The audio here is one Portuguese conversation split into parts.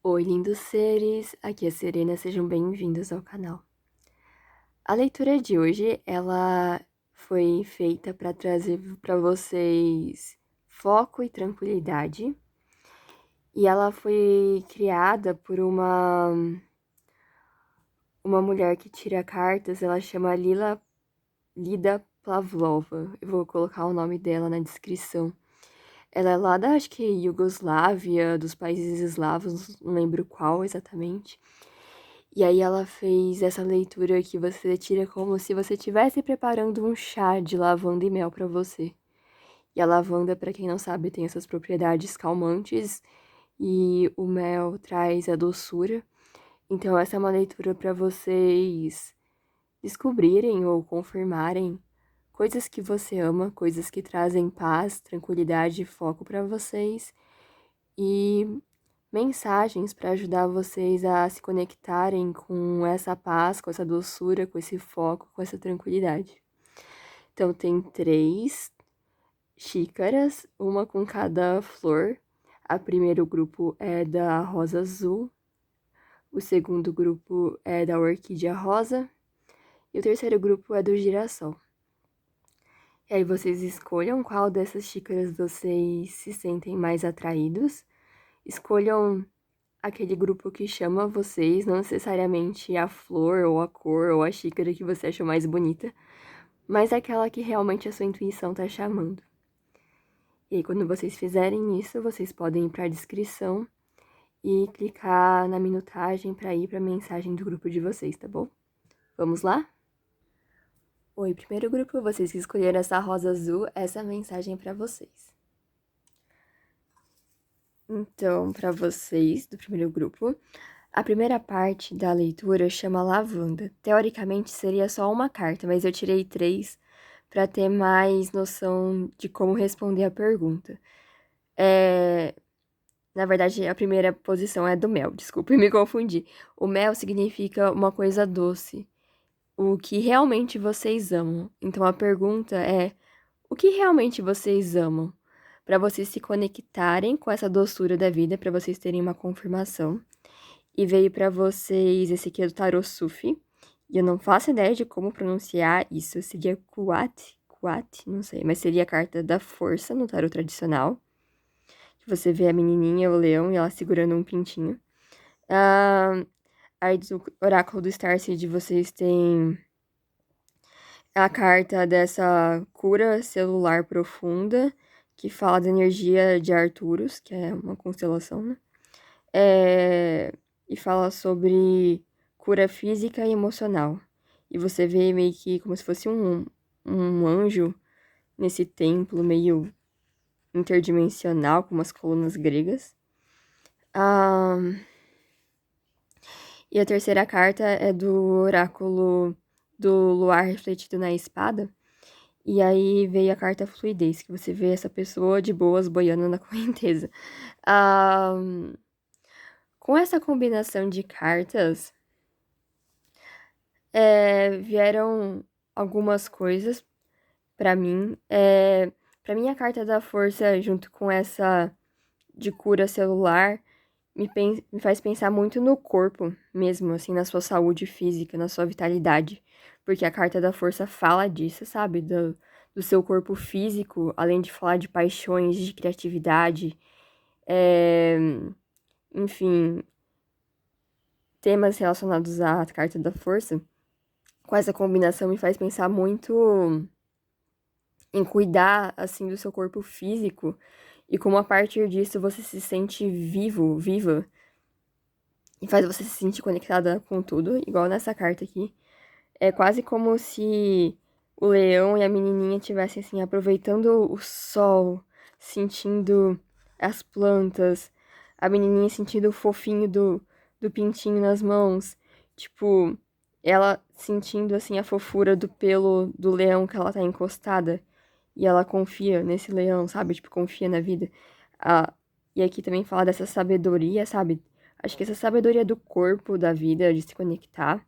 Oi, lindos seres! Aqui é a Serena, sejam bem-vindos ao canal. A leitura de hoje, ela foi feita para trazer para vocês foco e tranquilidade. E ela foi criada por uma mulher que tira cartas, ela chama Lida Pavlova. Eu vou colocar o nome dela na descrição. Ela é lá da, acho que, Iugoslávia, dos países eslavos, não lembro qual exatamente. E aí ela fez essa leitura que você tira como se você estivesse preparando um chá de lavanda e mel para você. E a lavanda, para quem não sabe, tem essas propriedades calmantes e o mel traz a doçura. Então essa é uma leitura para vocês descobrirem ou confirmarem coisas que você ama, coisas que trazem paz, tranquilidade e foco para vocês e mensagens para ajudar vocês a se conectarem com essa paz, com essa doçura, com esse foco, com essa tranquilidade. Então, tem 3 xícaras, uma com cada flor. O primeiro grupo é da rosa azul, o segundo grupo é da orquídea rosa e o terceiro grupo é do girassol. E aí vocês escolham qual dessas xícaras vocês se sentem mais atraídos. Escolham aquele grupo que chama vocês, não necessariamente a flor ou a cor ou a xícara que você achou mais bonita, mas aquela que realmente a sua intuição tá chamando. E aí, quando vocês fizerem isso, vocês podem ir para a descrição e clicar na minutagem para ir para a mensagem do grupo de vocês, tá bom? Vamos lá? Oi, primeiro grupo, vocês que escolheram essa rosa azul, essa mensagem é para vocês. Então, para vocês do primeiro grupo, a primeira parte da leitura chama Lavanda. Teoricamente seria só uma carta, mas eu tirei 3 para ter mais noção de como responder a pergunta. Na verdade, a primeira posição é do mel, desculpe, me confundi. O mel significa uma coisa doce, o que realmente vocês amam. Então a pergunta é: o que realmente vocês amam? Para vocês se conectarem com essa doçura da vida, para vocês terem uma confirmação. E veio para vocês esse aqui é do Tarot Sufi. E eu não faço ideia de como pronunciar isso. Seria Kuat, não sei. Mas seria a carta da força no tarot tradicional. Que você vê a menininha, o leão, e ela segurando um pintinho. Aí do oráculo do Starseed vocês têm a carta dessa cura celular profunda, que fala da energia de Arcturus, que é uma constelação, né? E fala sobre cura física e emocional. E você vê meio que como se fosse um anjo nesse templo meio interdimensional, com umas colunas gregas. E a terceira carta é do oráculo do luar refletido na espada. E aí veio a carta fluidez, que você vê essa pessoa de boas boiando na correnteza. Com essa combinação de cartas, vieram algumas coisas pra mim. Pra mim, a carta da força, junto com essa de cura celular, me faz pensar muito no corpo mesmo, assim, na sua saúde física, na sua vitalidade. Porque a carta da força fala disso, sabe? Do seu corpo físico, além de falar de paixões, de criatividade, enfim, temas relacionados à carta da força. Com essa combinação me faz pensar muito em cuidar, assim, do seu corpo físico e como a partir disso você se sente vivo, viva, e faz você se sentir conectada com tudo, igual nessa carta aqui. É quase como se o leão e a menininha estivessem, assim, aproveitando o sol, sentindo as plantas, a menininha sentindo o fofinho do pintinho nas mãos, tipo, ela sentindo, assim, a fofura do pelo do leão que ela tá encostada, e ela confia nesse leão, sabe? Tipo, confia na vida. E aqui também fala dessa sabedoria, sabe? Acho que essa sabedoria do corpo, da vida, de se conectar.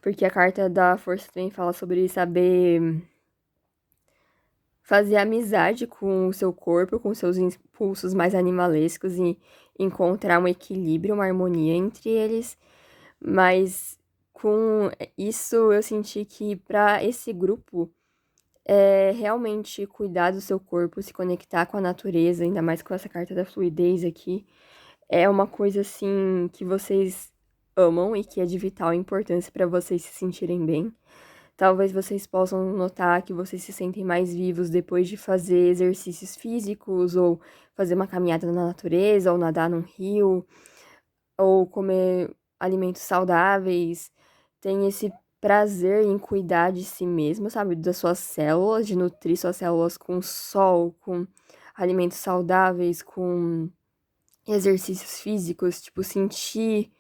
Porque a carta da força também fala sobre saber fazer amizade com o seu corpo, com seus impulsos mais animalescos e encontrar um equilíbrio, uma harmonia entre eles, mas com isso eu senti que para esse grupo realmente cuidar do seu corpo, se conectar com a natureza, ainda mais com essa carta da fluidez aqui, é uma coisa assim que vocês amam e que é de vital importância para vocês se sentirem bem. Talvez vocês possam notar que vocês se sentem mais vivos depois de fazer exercícios físicos, ou fazer uma caminhada na natureza, ou nadar num rio, ou comer alimentos saudáveis. Tem esse prazer em cuidar de si mesmo, sabe? Das suas células, de nutrir suas células com sol, com alimentos saudáveis, com exercícios físicos, tipo, sentir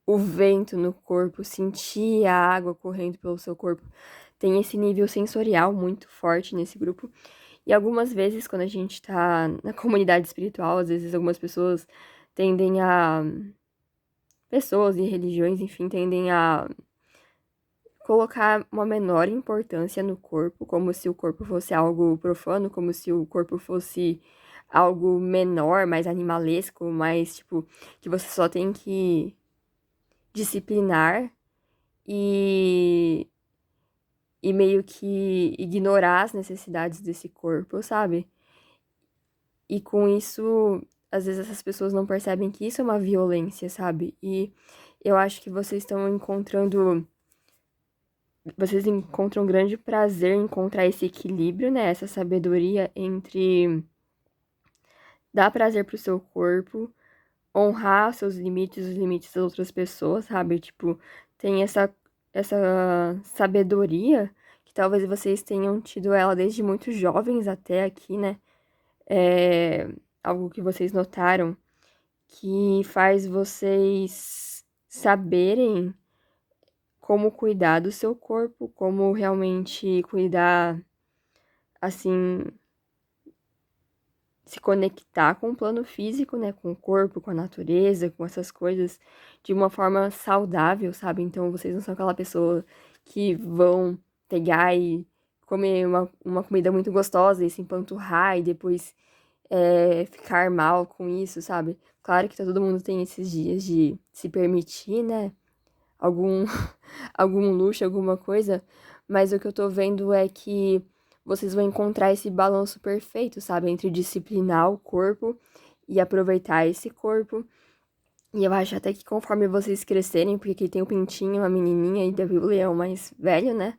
o vento no corpo, sentir a água correndo pelo seu corpo. Tem esse nível sensorial muito forte nesse grupo. E algumas vezes, quando a gente tá na comunidade espiritual, às vezes algumas pessoas tendem a. Pessoas e religiões, enfim, tendem a colocar uma menor importância no corpo, como se o corpo fosse algo profano, como se o corpo fosse algo menor, mais animalesco, mais, tipo, que você só tem que disciplinar e, e meio que ignorar as necessidades desse corpo, sabe? E com isso, às vezes essas pessoas não percebem que isso é uma violência, sabe? E eu acho que vocês estão encontrando. Vocês encontram grande prazer em encontrar esse equilíbrio, né? Essa sabedoria entre dar prazer pro seu corpo, honrar seus limites, os limites das outras pessoas, sabe? Tipo, tem essa sabedoria que talvez vocês tenham tido ela desde muito jovens até aqui, né? É algo que vocês notaram que faz vocês saberem como cuidar do seu corpo, como realmente cuidar, assim, se conectar com o plano físico, né, com o corpo, com a natureza, com essas coisas de uma forma saudável, sabe? Então vocês não são aquela pessoa que vão pegar e comer uma comida muito gostosa e se empanturrar e depois ficar mal com isso, sabe? Claro que todo mundo tem esses dias de se permitir, né? Algum, algum luxo, alguma coisa, mas o que eu tô vendo é que vocês vão encontrar esse balanço perfeito, sabe? Entre disciplinar o corpo e aproveitar esse corpo. E eu acho até que conforme vocês crescerem, porque aqui tem o Pintinho, a menininha e Davi o Leão mais velho, né?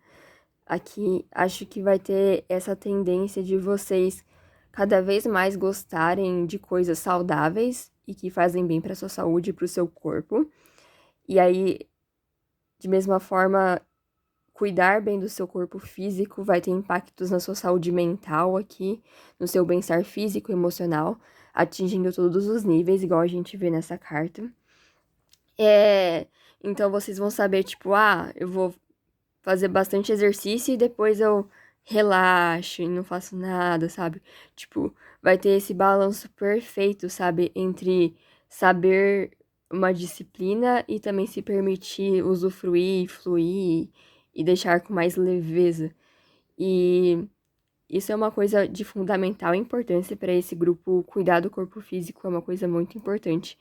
Aqui acho que vai ter essa tendência de vocês cada vez mais gostarem de coisas saudáveis e que fazem bem para sua saúde e para o seu corpo. E aí, de mesma forma, cuidar bem do seu corpo físico vai ter impactos na sua saúde mental aqui, no seu bem-estar físico e emocional, atingindo todos os níveis, igual a gente vê nessa carta. Então vocês vão saber, tipo, eu vou fazer bastante exercício e depois eu relaxo e não faço nada, sabe? Tipo, vai ter esse balanço perfeito, sabe? Entre saber uma disciplina e também se permitir usufruir, fluir e deixar com mais leveza. E isso é uma coisa de fundamental importância para esse grupo. Cuidar do corpo físico é uma coisa muito importante.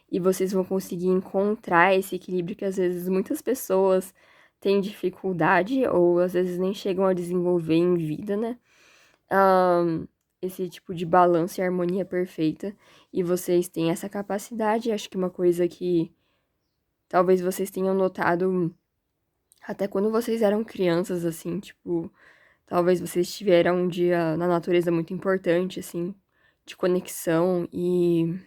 E vocês vão conseguir encontrar esse equilíbrio que às vezes muitas pessoas têm dificuldade ou às vezes nem chegam a desenvolver em vida, né? Esse tipo de balanço e harmonia perfeita. E vocês têm essa capacidade. Acho que uma coisa que talvez vocês tenham notado até quando vocês eram crianças, assim, tipo, talvez vocês tiveram um dia na natureza muito importante, assim, de conexão e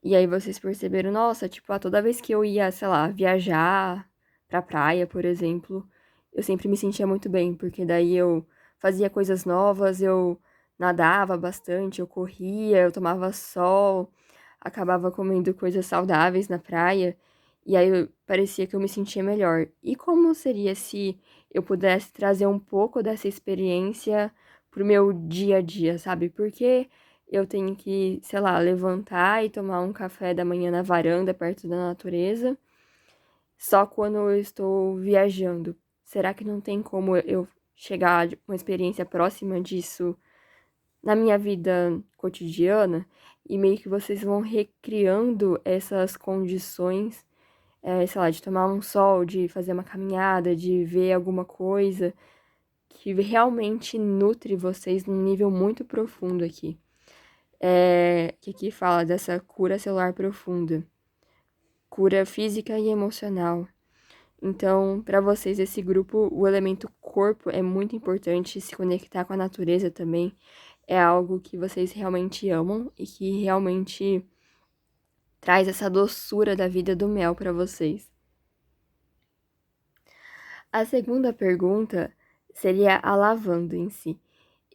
aí vocês perceberam, nossa, tipo, toda vez que eu ia, sei lá, viajar pra praia, por exemplo, eu sempre me sentia muito bem, porque daí eu fazia coisas novas, eu nadava bastante, eu corria, eu tomava sol, acabava comendo coisas saudáveis na praia, e aí parecia que eu me sentia melhor. E como seria se eu pudesse trazer um pouco dessa experiência pro meu dia a dia, sabe? Porque eu tenho que, sei lá, levantar e tomar um café da manhã na varanda, perto da natureza, só quando eu estou viajando. Será que não tem como eu chegar a uma experiência próxima disso na minha vida cotidiana? e meio que vocês vão recriando essas condições, sei lá, de tomar um sol, de fazer uma caminhada, de ver alguma coisa que realmente nutre vocês num nível muito profundo aqui. Que aqui fala dessa cura celular profunda, cura física e emocional. Então, para vocês, esse grupo, o elemento corpo é muito importante, se conectar com a natureza também é algo que vocês realmente amam e que realmente traz essa doçura da vida do mel para vocês. A segunda pergunta seria a lavanda em si.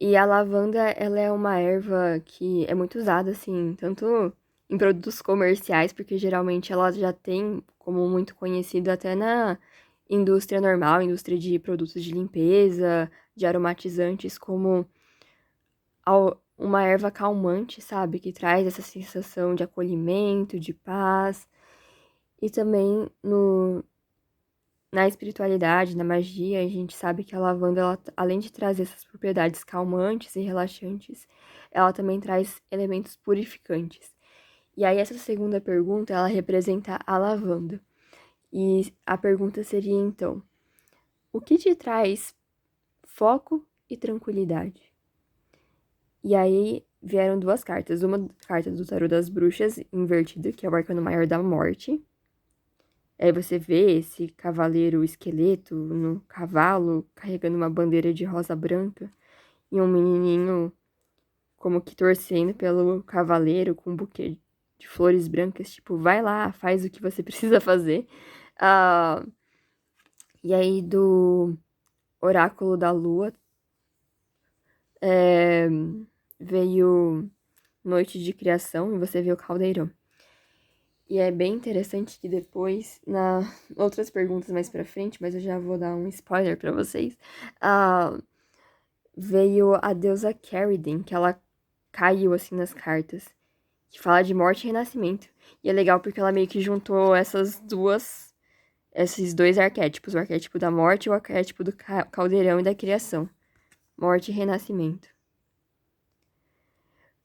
E a lavanda, ela é uma erva que é muito usada, assim, tanto em produtos comerciais, porque geralmente ela já tem como muito conhecido até na indústria normal, indústria de produtos de limpeza, de aromatizantes, como uma erva calmante, sabe? Que traz essa sensação de acolhimento, de paz. E também na espiritualidade, na magia, a gente sabe que a lavanda, ela, além de trazer essas propriedades calmantes e relaxantes, ela também traz elementos purificantes. E aí, essa segunda pergunta, ela representa a lavanda. E a pergunta seria, então, o que te traz foco e tranquilidade? E aí, vieram duas cartas. Uma carta do Tarô das Bruxas, invertida, que é o arcano maior da morte. Aí você vê esse cavaleiro esqueleto no cavalo, carregando uma bandeira de rosa branca, e um menininho como que torcendo pelo cavaleiro com um buquê de flores brancas, tipo, vai lá, faz o que você precisa fazer. Ah, e aí do Oráculo da Lua veio Noite de Criação e você vê o caldeirão. E é bem interessante que depois, na outras perguntas mais pra frente, mas eu já vou dar um spoiler pra vocês, veio a deusa Caridin, que ela caiu assim nas cartas, que fala de morte e renascimento. E é legal porque ela meio que juntou esses dois arquétipos, o arquétipo da morte e o arquétipo do caldeirão e da criação. Morte e renascimento.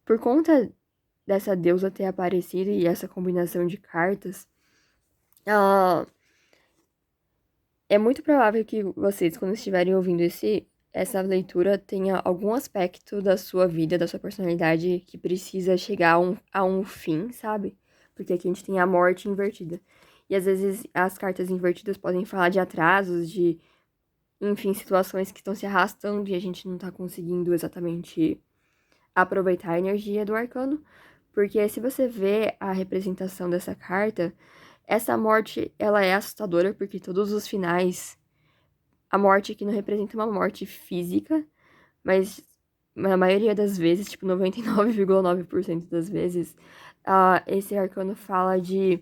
Por conta dessa deusa ter aparecido e essa combinação de cartas, é muito provável que vocês, quando estiverem ouvindo essa leitura, tenha algum aspecto da sua vida, da sua personalidade, que precisa chegar a um fim, sabe? Porque aqui a gente tem a morte invertida. E às vezes as cartas invertidas podem falar de atrasos, de, enfim, situações que estão se arrastando e a gente não tá conseguindo exatamente aproveitar a energia do arcano. Porque se você vê a representação dessa carta, essa morte, ela é assustadora, porque todos os finais, a morte aqui não representa uma morte física, mas na maioria das vezes, tipo 99,9% das vezes, esse arcano fala de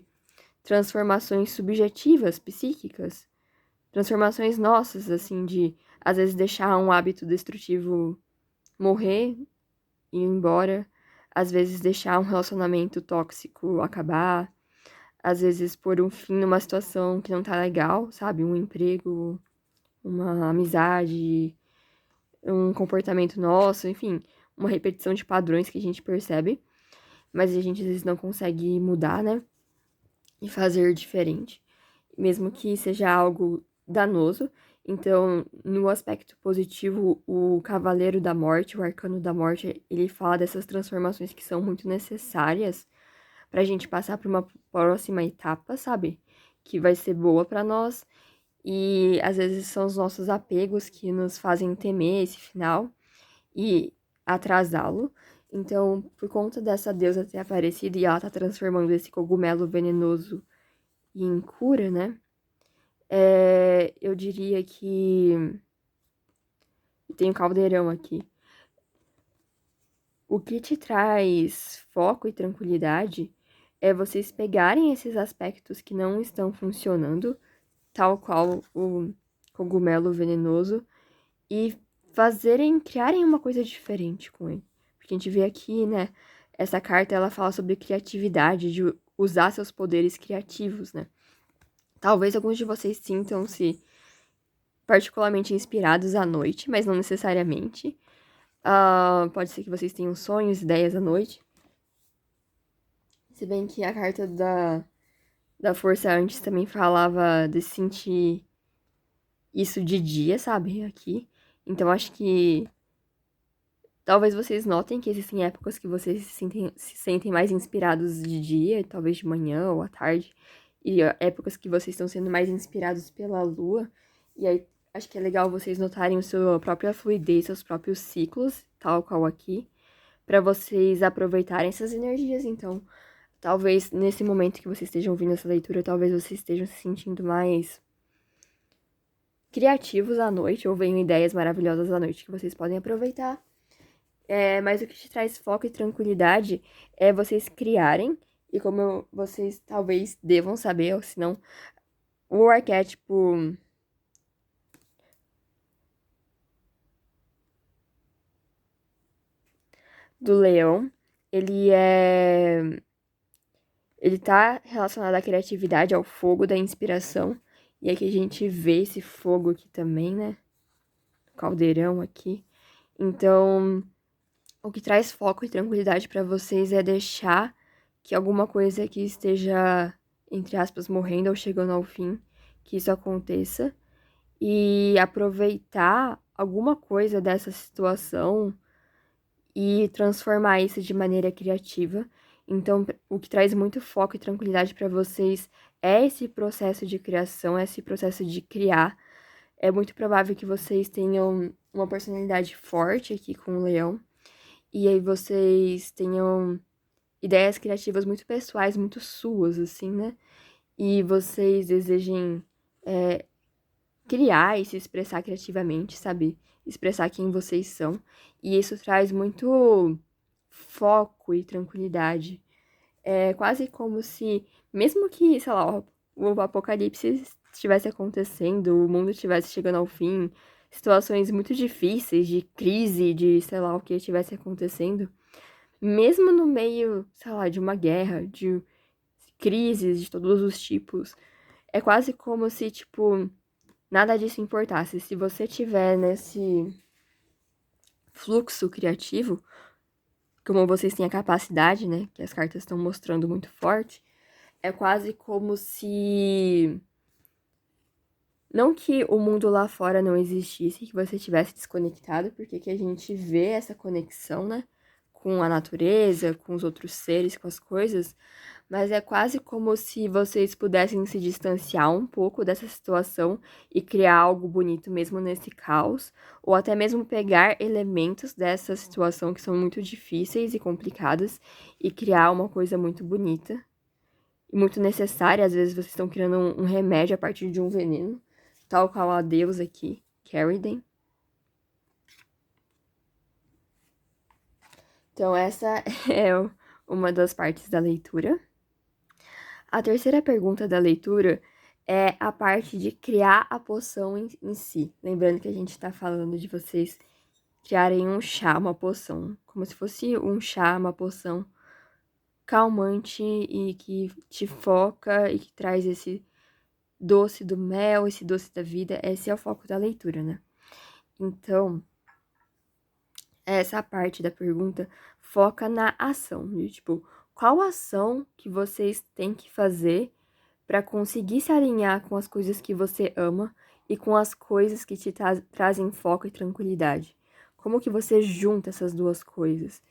transformações subjetivas, psíquicas, transformações nossas, assim, de às vezes deixar um hábito destrutivo morrer e ir embora, às vezes deixar um relacionamento tóxico acabar, às vezes pôr um fim numa situação que não tá legal, sabe? Um emprego, uma amizade, um comportamento nosso, enfim, uma repetição de padrões que a gente percebe, mas a gente às vezes não consegue mudar, né? E fazer diferente, mesmo que seja algo danoso. Então, no aspecto positivo, o Cavaleiro da Morte, o Arcano da Morte, ele fala dessas transformações que são muito necessárias pra gente passar pra uma próxima etapa, sabe? Que vai ser boa pra nós. E às vezes são os nossos apegos que nos fazem temer esse final e atrasá-lo. Então, por conta dessa deusa ter aparecido e ela tá transformando esse cogumelo venenoso em cura, né? Eu diria que. Tem um caldeirão aqui. O que te traz foco e tranquilidade é vocês pegarem esses aspectos que não estão funcionando, tal qual o cogumelo venenoso, e criarem uma coisa diferente com ele. Porque a gente vê aqui, né, essa carta ela fala sobre criatividade, de usar seus poderes criativos, né? Talvez alguns de vocês sintam-se particularmente inspirados à noite, mas não necessariamente. Pode ser que vocês tenham sonhos, ideias à noite. Se bem que a carta da força antes também falava de sentir isso de dia, sabe? Aqui. Então acho que talvez vocês notem que existem épocas que vocês se sentem mais inspirados de dia, talvez de manhã ou à tarde, e épocas que vocês estão sendo mais inspirados pela lua. E aí acho que é legal vocês notarem a sua própria fluidez, seus próprios ciclos, tal qual aqui, para vocês aproveitarem essas energias. Então, talvez nesse momento que vocês estejam ouvindo essa leitura, talvez vocês estejam se sentindo mais criativos à noite, ou venham ideias maravilhosas à noite que vocês podem aproveitar. Mas o que te traz foco e tranquilidade é vocês criarem, e como vocês talvez devam saber, ou senão, o arquétipo do leão, ele é. Ele tá relacionado à criatividade, ao fogo da inspiração. E aqui a gente vê esse fogo aqui também, né? O caldeirão aqui. Então, o que traz foco e tranquilidade para vocês é deixar que alguma coisa que esteja, entre aspas, morrendo ou chegando ao fim, que isso aconteça. E aproveitar alguma coisa dessa situação e transformar isso de maneira criativa. Então, o que traz muito foco e tranquilidade para vocês é esse processo de criação, é esse processo de criar. É muito provável que vocês tenham uma personalidade forte aqui com o leão, e aí vocês tenham ideias criativas muito pessoais, muito suas, assim, né? E vocês desejem criar e se expressar criativamente, sabe? Expressar quem vocês são. E isso traz muito foco e tranquilidade. É quase como se, mesmo que, sei lá, o apocalipse estivesse acontecendo, o mundo estivesse chegando ao fim, situações muito difíceis, de crise, de sei lá o que estivesse acontecendo, mesmo no meio, sei lá, de uma guerra, de crises de todos os tipos, é quase como se, tipo, nada disso importasse. Se você tiver nesse fluxo criativo, como vocês têm a capacidade, né, que as cartas estão mostrando muito forte, é quase como se não que o mundo lá fora não existisse, que você estivesse desconectado, porque que a gente vê essa conexão, né, com a natureza, com os outros seres, com as coisas, mas é quase como se vocês pudessem se distanciar um pouco dessa situação e criar algo bonito mesmo nesse caos, ou até mesmo pegar elementos dessa situação que são muito difíceis e complicadas e criar uma coisa muito bonita e muito necessária. Às vezes vocês estão criando um remédio a partir de um veneno, tal qual a deusa aqui, Carridin. Então essa é uma das partes da leitura. A terceira pergunta da leitura é a parte de criar a poção em si. Lembrando que a gente está falando de vocês criarem um chá, uma poção, como se fosse um chá, uma poção calmante e que te foca e que traz esse doce do mel, esse doce da vida. Esse é o foco da leitura, né? Então, essa parte da pergunta foca na ação, de tipo, qual ação que vocês têm que fazer para conseguir se alinhar com as coisas que você ama e com as coisas que te trazem foco e tranquilidade. Como que você junta essas duas coisas?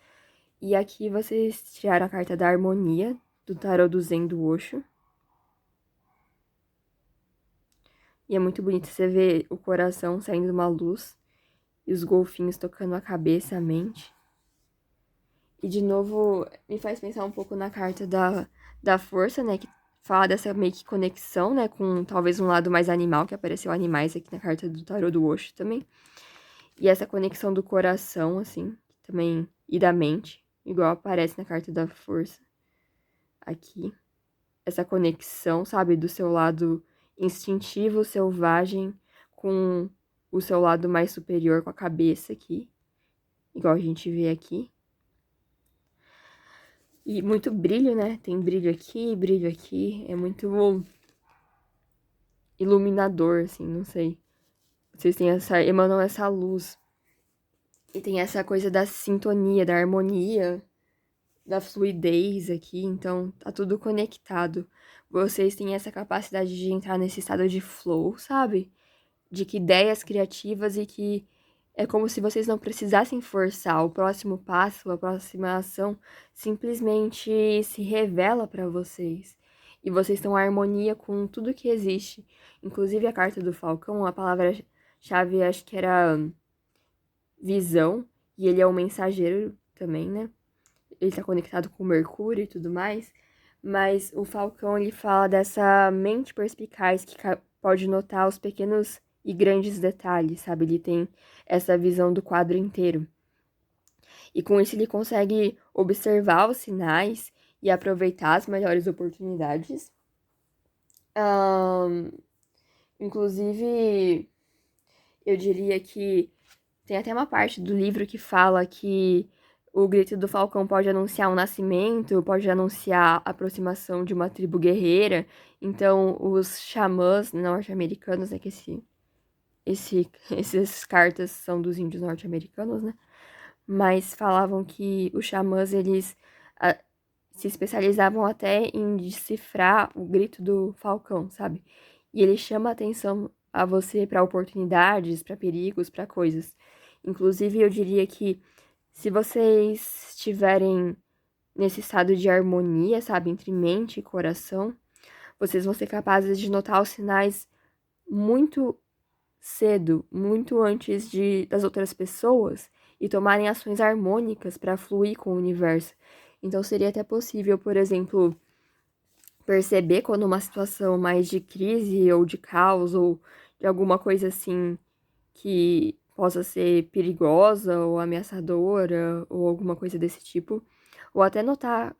E aqui vocês tiraram a carta da harmonia, do tarô do Zen do Osho. E é muito bonito você ver o coração saindo de uma luz e os golfinhos tocando a cabeça, a mente. E de novo, me faz pensar um pouco na carta da força, né? Que fala dessa meio que conexão, né? Com talvez um lado mais animal, que apareceu animais aqui na carta do tarô do Osho também. E essa conexão do coração, assim, também, e da mente, igual aparece na carta da força aqui. Essa conexão, sabe? Do seu lado instintivo, selvagem, com o seu lado mais superior, com a cabeça aqui. Igual a gente vê aqui. E muito brilho, né? Tem brilho aqui, brilho aqui. É muito iluminador, assim, não sei. Vocês têm essa, emanam essa luz. E tem essa coisa da sintonia, da harmonia, da fluidez aqui, então tá tudo conectado. Vocês têm essa capacidade de entrar nesse estado de flow, sabe? De que ideias criativas e que é como se vocês não precisassem forçar o próximo passo, a próxima ação, simplesmente se revela para vocês. E vocês estão em harmonia com tudo que existe. Inclusive a carta do Falcão, a palavra-chave acho que era visão, e ele é um mensageiro também, né? Ele tá conectado com Mercúrio e tudo mais. Mas o Falcão, ele fala dessa mente perspicaz que pode notar os pequenos e grandes detalhes, sabe? Ele tem essa visão do quadro inteiro. E com isso ele consegue observar os sinais e aproveitar as melhores oportunidades. Inclusive, eu diria que tem até uma parte do livro que fala que o grito do falcão pode anunciar um nascimento, pode anunciar a aproximação de uma tribo guerreira. Então, os xamãs norte-americanos, né, que essas cartas são dos índios norte-americanos, né? Mas falavam que os xamãs, eles se especializavam até em decifrar o grito do falcão, sabe? E ele chama a atenção a você para oportunidades, para perigos, para coisas. Inclusive, eu diria que se vocês estiverem nesse estado de harmonia, sabe, entre mente e coração, vocês vão ser capazes de notar os sinais muito cedo, muito antes das outras pessoas e tomarem ações harmônicas para fluir com o universo. Então seria até possível, por exemplo, perceber quando uma situação mais de crise ou de caos ou de alguma coisa assim que possa ser perigosa ou ameaçadora ou alguma coisa desse tipo, ou até notar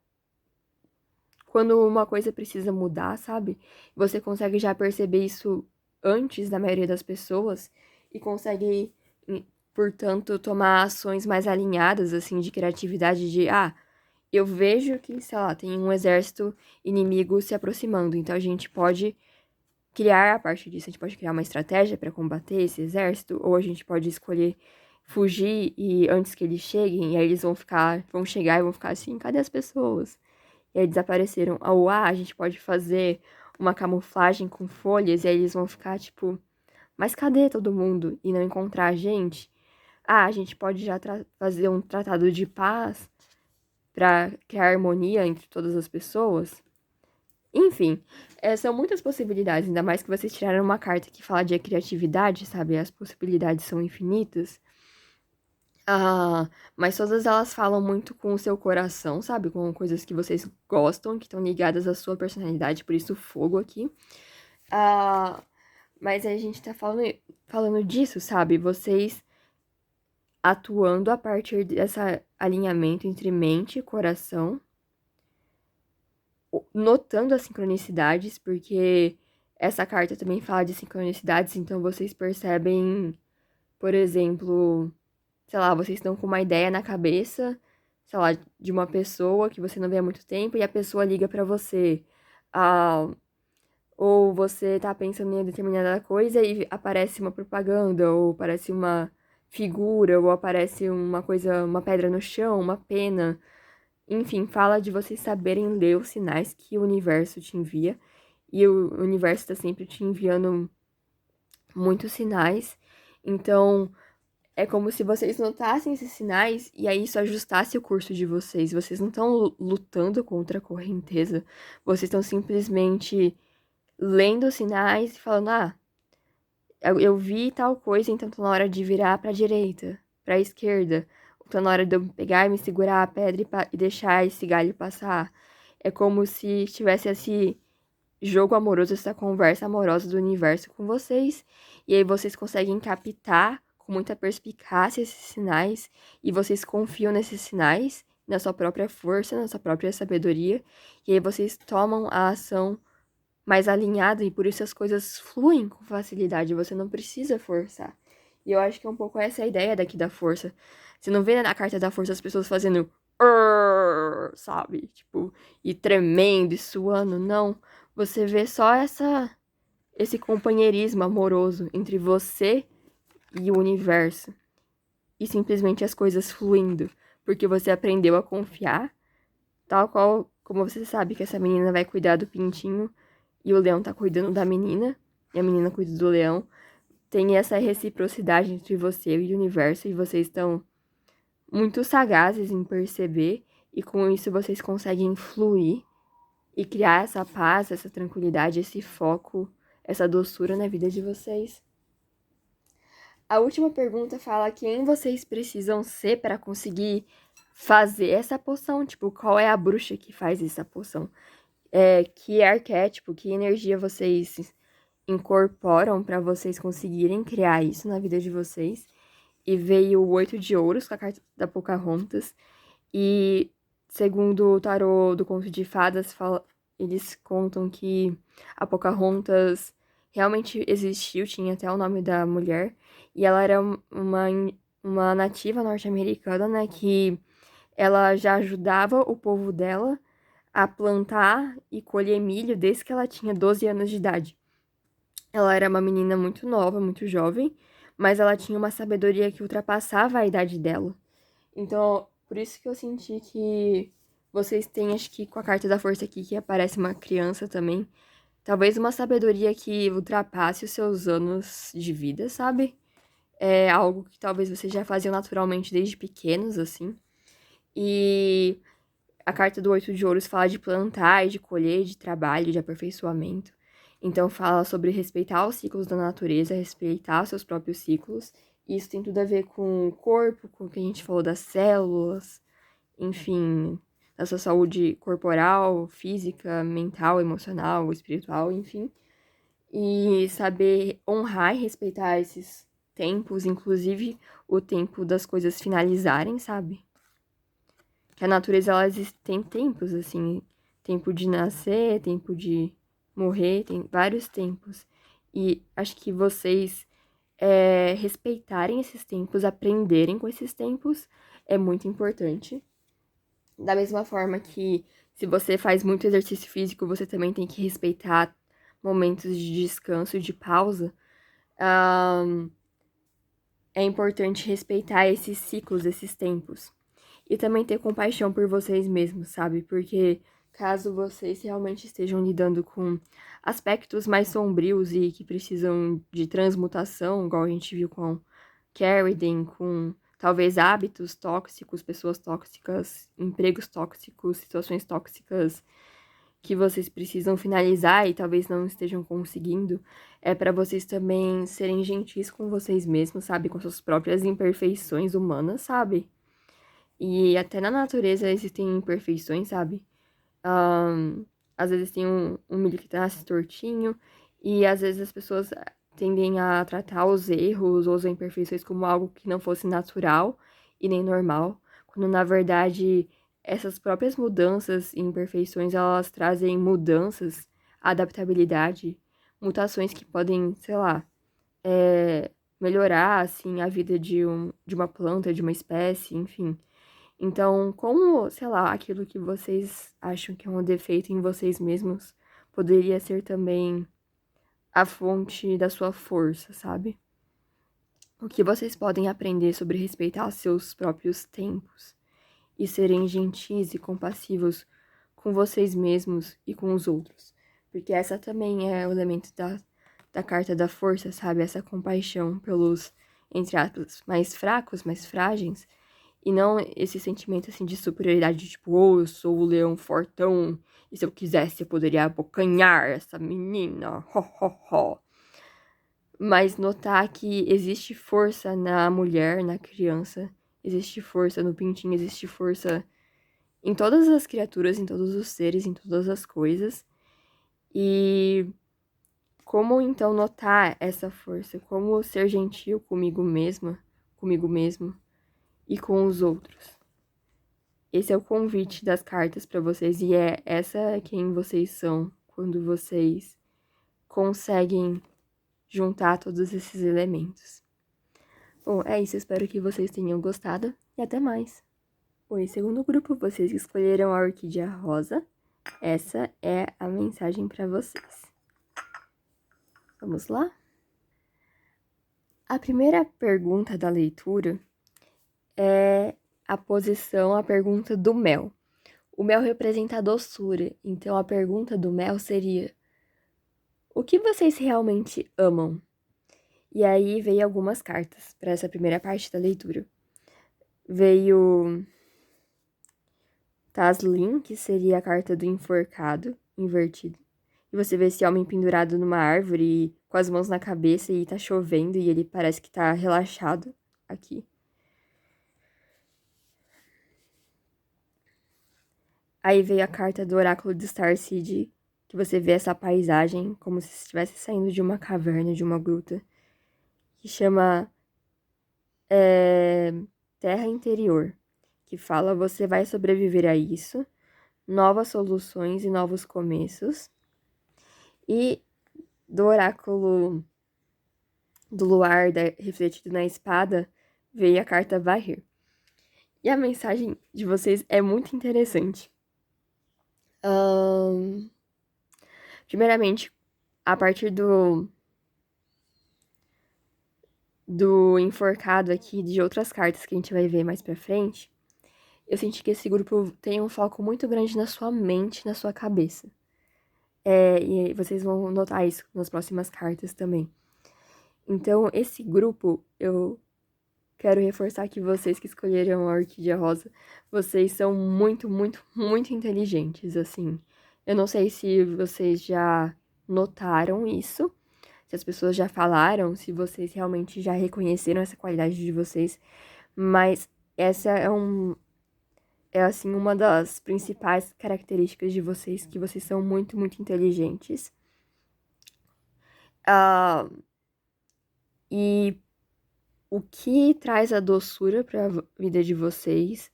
quando uma coisa precisa mudar, sabe? Você consegue já perceber isso antes da maioria das pessoas e consegue, portanto, tomar ações mais alinhadas, assim, de criatividade, eu vejo que, sei lá, tem um exército inimigo se aproximando, então a gente pode criar, a partir disso, a gente pode criar uma estratégia para combater esse exército, ou a gente pode escolher fugir e antes que eles cheguem, e aí eles vão chegar e vão ficar assim, cadê as pessoas? E aí desapareceram. Ou, a gente pode fazer uma camuflagem com folhas, e aí eles vão ficar, tipo, mas cadê todo mundo? E não encontrar a gente? A gente pode já fazer um tratado de paz para criar harmonia entre todas as pessoas. Enfim, são muitas possibilidades, ainda mais que vocês tiraram uma carta que fala de criatividade, sabe? As possibilidades são infinitas. Mas todas elas falam muito com o seu coração, sabe? Com coisas que vocês gostam, que estão ligadas à sua personalidade, por isso fogo aqui. Mas a gente tá falando disso, sabe? Vocês atuando a partir desse alinhamento entre mente e coração, notando as sincronicidades, porque essa carta também fala de sincronicidades, então vocês percebem, por exemplo, sei lá, vocês estão com uma ideia na cabeça, sei lá, de uma pessoa que você não vê há muito tempo e a pessoa liga pra você. Ou você tá pensando em determinada coisa e aparece uma propaganda, ou aparece uma figura, ou aparece uma coisa, uma pedra no chão, uma pena. Enfim, fala de vocês saberem ler os sinais que o universo te envia. E o universo está sempre te enviando muitos sinais. Então, é como se vocês notassem esses sinais e aí isso ajustasse o curso de vocês. Vocês não estão lutando contra a correnteza. Vocês estão simplesmente lendo os sinais e falando: eu vi tal coisa, então tá na hora de virar pra direita, pra esquerda. Tá na hora de eu pegar e me segurar a pedra e deixar esse galho passar. É como se tivesse esse jogo amoroso, essa conversa amorosa do universo com vocês. E aí vocês conseguem captar com muita perspicácia esses sinais. E vocês confiam nesses sinais, na sua própria força, na sua própria sabedoria. E aí vocês tomam a ação mais alinhada e por isso as coisas fluem com facilidade. Você não precisa forçar. E eu acho que é um pouco essa a ideia daqui da força. Você não vê na carta da força as pessoas fazendo sabe? Tipo, e tremendo e suando, não. Você vê só esse companheirismo amoroso entre você e o universo. E simplesmente as coisas fluindo. Porque você aprendeu a confiar Tal qual como você sabe que essa menina vai cuidar do pintinho e o leão tá cuidando da menina, e a menina cuida do leão, tem essa reciprocidade entre você e o universo, e vocês estão muito sagazes em perceber, e com isso vocês conseguem fluir e criar essa paz, essa tranquilidade, esse foco, essa doçura na vida de vocês. A última pergunta fala quem vocês precisam ser para conseguir fazer essa poção, tipo, qual é a bruxa que faz essa poção? Que arquétipo, que energia vocês incorporam para vocês conseguirem criar isso na vida de vocês. E veio o 8 de ouros com a carta da Pocahontas. E segundo o tarô do Conto de Fadas, eles contam que a Pocahontas realmente existiu, tinha até o nome da mulher. E ela era uma nativa norte-americana, né, que ela já ajudava o povo dela a plantar e colher milho desde que ela tinha 12 anos de idade. Ela era uma menina muito nova, muito jovem, mas ela tinha uma sabedoria que ultrapassava a idade dela. Então, por isso que eu senti que vocês têm, acho que com a carta da força aqui, que aparece uma criança também, talvez uma sabedoria que ultrapasse os seus anos de vida, sabe? É algo que talvez vocês já faziam naturalmente desde pequenos, assim. E a carta do 8 de ouros fala de plantar e de colher, de trabalho, de aperfeiçoamento. Então fala sobre respeitar os ciclos da natureza, respeitar os seus próprios ciclos. E isso tem tudo a ver com o corpo, com o que a gente falou das células, enfim, da sua saúde corporal, física, mental, emocional, espiritual, enfim. E saber honrar e respeitar esses tempos, inclusive o tempo das coisas finalizarem, sabe? Que a natureza, ela tem tempos, assim, tempo de nascer, tempo de morrer, tem vários tempos. E acho que vocês respeitarem esses tempos, aprenderem com esses tempos, é muito importante. Da mesma forma que se você faz muito exercício físico, você também tem que respeitar momentos de descanso, de pausa. É importante respeitar esses ciclos, esses tempos. E também ter compaixão por vocês mesmos, sabe? Porque caso vocês realmente estejam lidando com aspectos mais sombrios e que precisam de transmutação, igual a gente viu com Carradine, com talvez hábitos tóxicos, pessoas tóxicas, empregos tóxicos, situações tóxicas que vocês precisam finalizar e talvez não estejam conseguindo, é para vocês também serem gentis com vocês mesmos, sabe? Com suas próprias imperfeições humanas, sabe? E até na natureza existem imperfeições, sabe? Às vezes tem um milho que nasce tortinho, e às vezes as pessoas tendem a tratar os erros ou as imperfeições como algo que não fosse natural e nem normal, quando na verdade essas próprias mudanças e imperfeições elas trazem mudanças, adaptabilidade, mutações que podem, sei lá, melhorar assim a vida de uma planta, de uma espécie, enfim. Então, como, sei lá, aquilo que vocês acham que é um defeito em vocês mesmos poderia ser também a fonte da sua força, sabe? O que vocês podem aprender sobre respeitar seus próprios tempos e serem gentis e compassivos com vocês mesmos e com os outros. Porque essa também é o elemento da carta da força, sabe? Essa compaixão pelos, entre aspas, mais fracos, mais frágeis. E não esse sentimento, assim, de superioridade, tipo, oh, eu sou o leão fortão, e se eu quisesse eu poderia abocanhar essa menina, ho, ho, ho. Mas notar que existe força na mulher, na criança, existe força no pintinho, existe força em todas as criaturas, em todos os seres, em todas as coisas. E como então notar essa força? Como ser gentil comigo mesma, comigo mesmo e com os outros? Esse é o convite das cartas para vocês e essa quem vocês são quando vocês conseguem juntar todos esses elementos. Bom, é isso, espero que vocês tenham gostado e até mais. Oi, segundo grupo, vocês escolheram a orquídea rosa. Essa é a mensagem para vocês. Vamos lá? A primeira pergunta da leitura é a pergunta do mel. O mel representa a doçura, então a pergunta do mel seria: o que vocês realmente amam? E aí veio algumas cartas para essa primeira parte da leitura. Veio Taslin, que seria a carta do enforcado, invertido. E você vê esse homem pendurado numa árvore, com as mãos na cabeça, e tá chovendo, e ele parece que tá relaxado aqui. Aí veio a carta do oráculo de Starseed, que você vê essa paisagem como se estivesse saindo de uma caverna, de uma gruta, que chama Terra Interior, que fala: você vai sobreviver a isso, novas soluções e novos começos. E do oráculo do luar refletido na espada, veio a carta Varrer. E a mensagem de vocês é muito interessante. Primeiramente, a partir do enforcado aqui, de outras cartas que a gente vai ver mais pra frente, eu senti que esse grupo tem um foco muito grande na sua mente, na sua cabeça. E vocês vão notar isso nas próximas cartas também. Então, esse grupo, eu quero reforçar que vocês que escolheram a Orquídea Rosa, vocês são muito, muito, muito inteligentes, assim. Eu não sei se vocês já notaram isso, se as pessoas já falaram, se vocês realmente já reconheceram essa qualidade de vocês, mas essa é assim uma das principais características de vocês, que vocês são muito, muito inteligentes. E o que traz a doçura para a vida de vocês,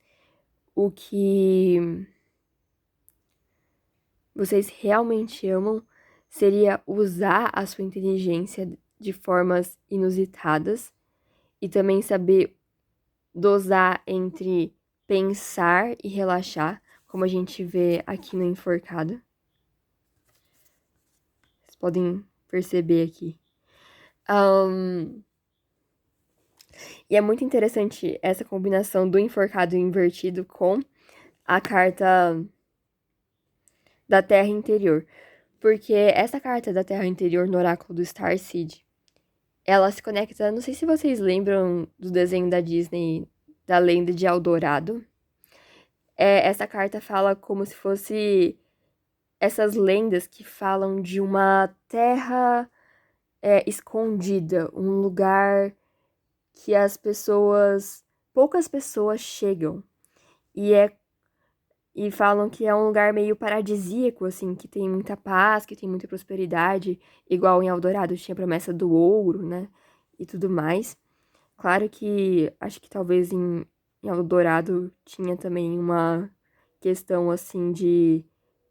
o que vocês realmente amam, seria usar a sua inteligência de formas inusitadas e também saber dosar entre pensar e relaxar, como a gente vê aqui no enforcado. Vocês podem perceber aqui. E é muito interessante essa combinação do enforcado invertido com a carta da Terra Interior. Porque essa carta da Terra Interior no oráculo do Starseed, ela se conecta, não sei se vocês lembram do desenho da Disney, da Lenda de Eldorado. Essa carta fala como se fosse essas lendas que falam de uma terra escondida, um lugar que poucas pessoas chegam. E falam que é um lugar meio paradisíaco, assim, que tem muita paz, que tem muita prosperidade, igual em Eldorado tinha a promessa do ouro, né? E tudo mais. Claro que acho que talvez em Eldorado tinha também uma questão, assim,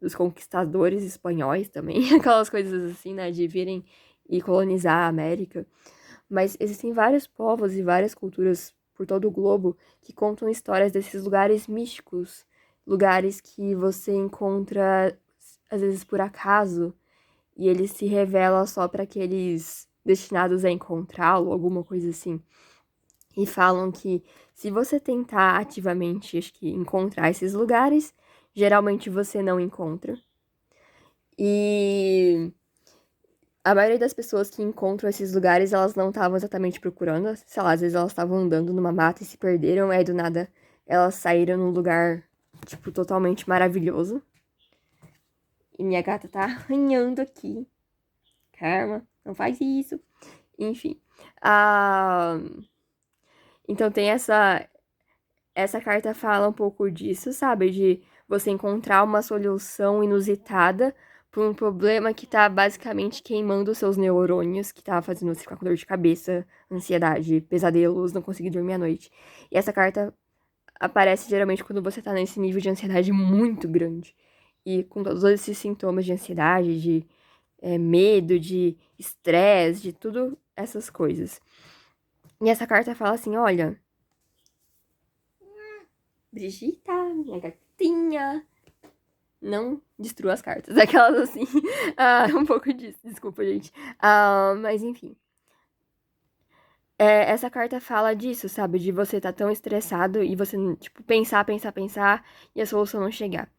dos conquistadores espanhóis também, aquelas coisas assim, né? De virem e colonizar a América. Mas existem vários povos e várias culturas por todo o globo que contam histórias desses lugares místicos, lugares que você encontra às vezes por acaso e ele se revela só para aqueles destinados a encontrá-lo, alguma coisa assim. E falam que se você tentar ativamente, acho que encontrar esses lugares, geralmente você não encontra. E a maioria das pessoas que encontram esses lugares, elas não estavam exatamente procurando. Sei lá, às vezes elas estavam andando numa mata e se perderam, aí do nada elas saíram num lugar, tipo, totalmente maravilhoso. E minha gata tá arranhando aqui. Calma, não faz isso. Enfim. Então tem essa carta fala um pouco disso, sabe? De você encontrar uma solução inusitada para um problema que tá basicamente queimando os seus neurônios, que tá fazendo você ficar com dor de cabeça, ansiedade, pesadelos, não conseguir dormir à noite. E essa carta aparece geralmente quando você tá nesse nível de ansiedade muito grande. E com todos esses sintomas de ansiedade, de medo, de estresse, de tudo essas coisas. E essa carta fala assim, olha... Brigitta, minha gatinha. Não destrua as cartas. Aquelas assim. Um pouco disso. Desculpa, gente. Mas enfim. Essa carta fala disso, sabe? De você estar tão estressado e você, tipo, pensar e a solução não chegar.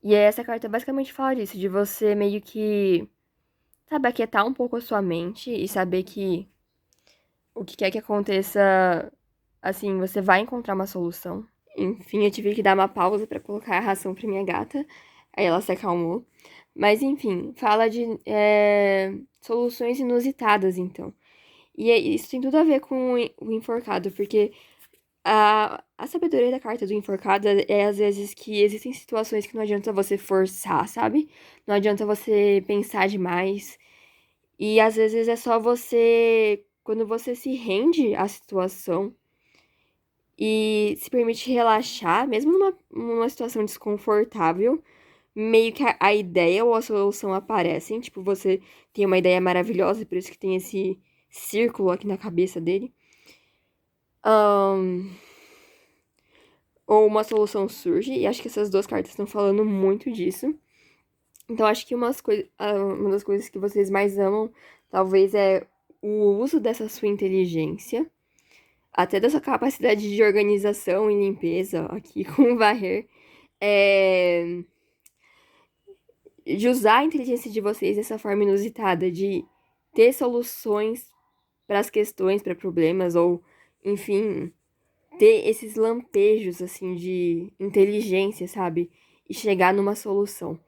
E essa carta basicamente fala disso, de você meio que, sabe, aquietar um pouco a sua mente e saber que o que quer que aconteça, assim, você vai encontrar uma solução. Enfim, eu tive que dar uma pausa pra colocar a ração pra minha gata, aí ela se acalmou. Mas enfim, fala de soluções inusitadas, então. E isso tem tudo a ver com o enforcado, porque a sabedoria da carta do enforcado é às vezes que existem situações que não adianta você forçar, sabe? Não adianta você pensar demais. E às vezes é só você, quando você se rende à situação e se permite relaxar, mesmo numa situação desconfortável, meio que a ideia ou a solução aparecem. Tipo, você tem uma ideia maravilhosa, por isso que tem esse círculo aqui na cabeça dele. Ahn, ou uma solução surge, e acho que essas duas cartas estão falando muito disso. Então, acho que uma das coisas que vocês mais amam, talvez, é o uso dessa sua inteligência, até dessa capacidade de organização e limpeza, aqui com o varrer, é, de usar a inteligência de vocês dessa forma inusitada, de ter soluções para as questões, para problemas, ou, enfim, ter esses lampejos, assim, de inteligência, sabe? E chegar numa solução.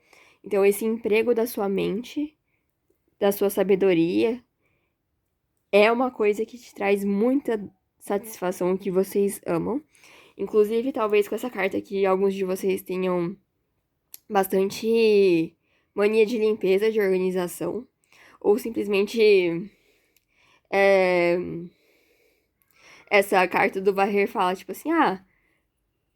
Então, esse emprego da sua mente, da sua sabedoria, é uma coisa que te traz muita satisfação, que vocês amam. Inclusive, talvez com essa carta aqui, alguns de vocês tenham bastante mania de limpeza, de organização, ou simplesmente é, essa carta do varrer fala, tipo assim,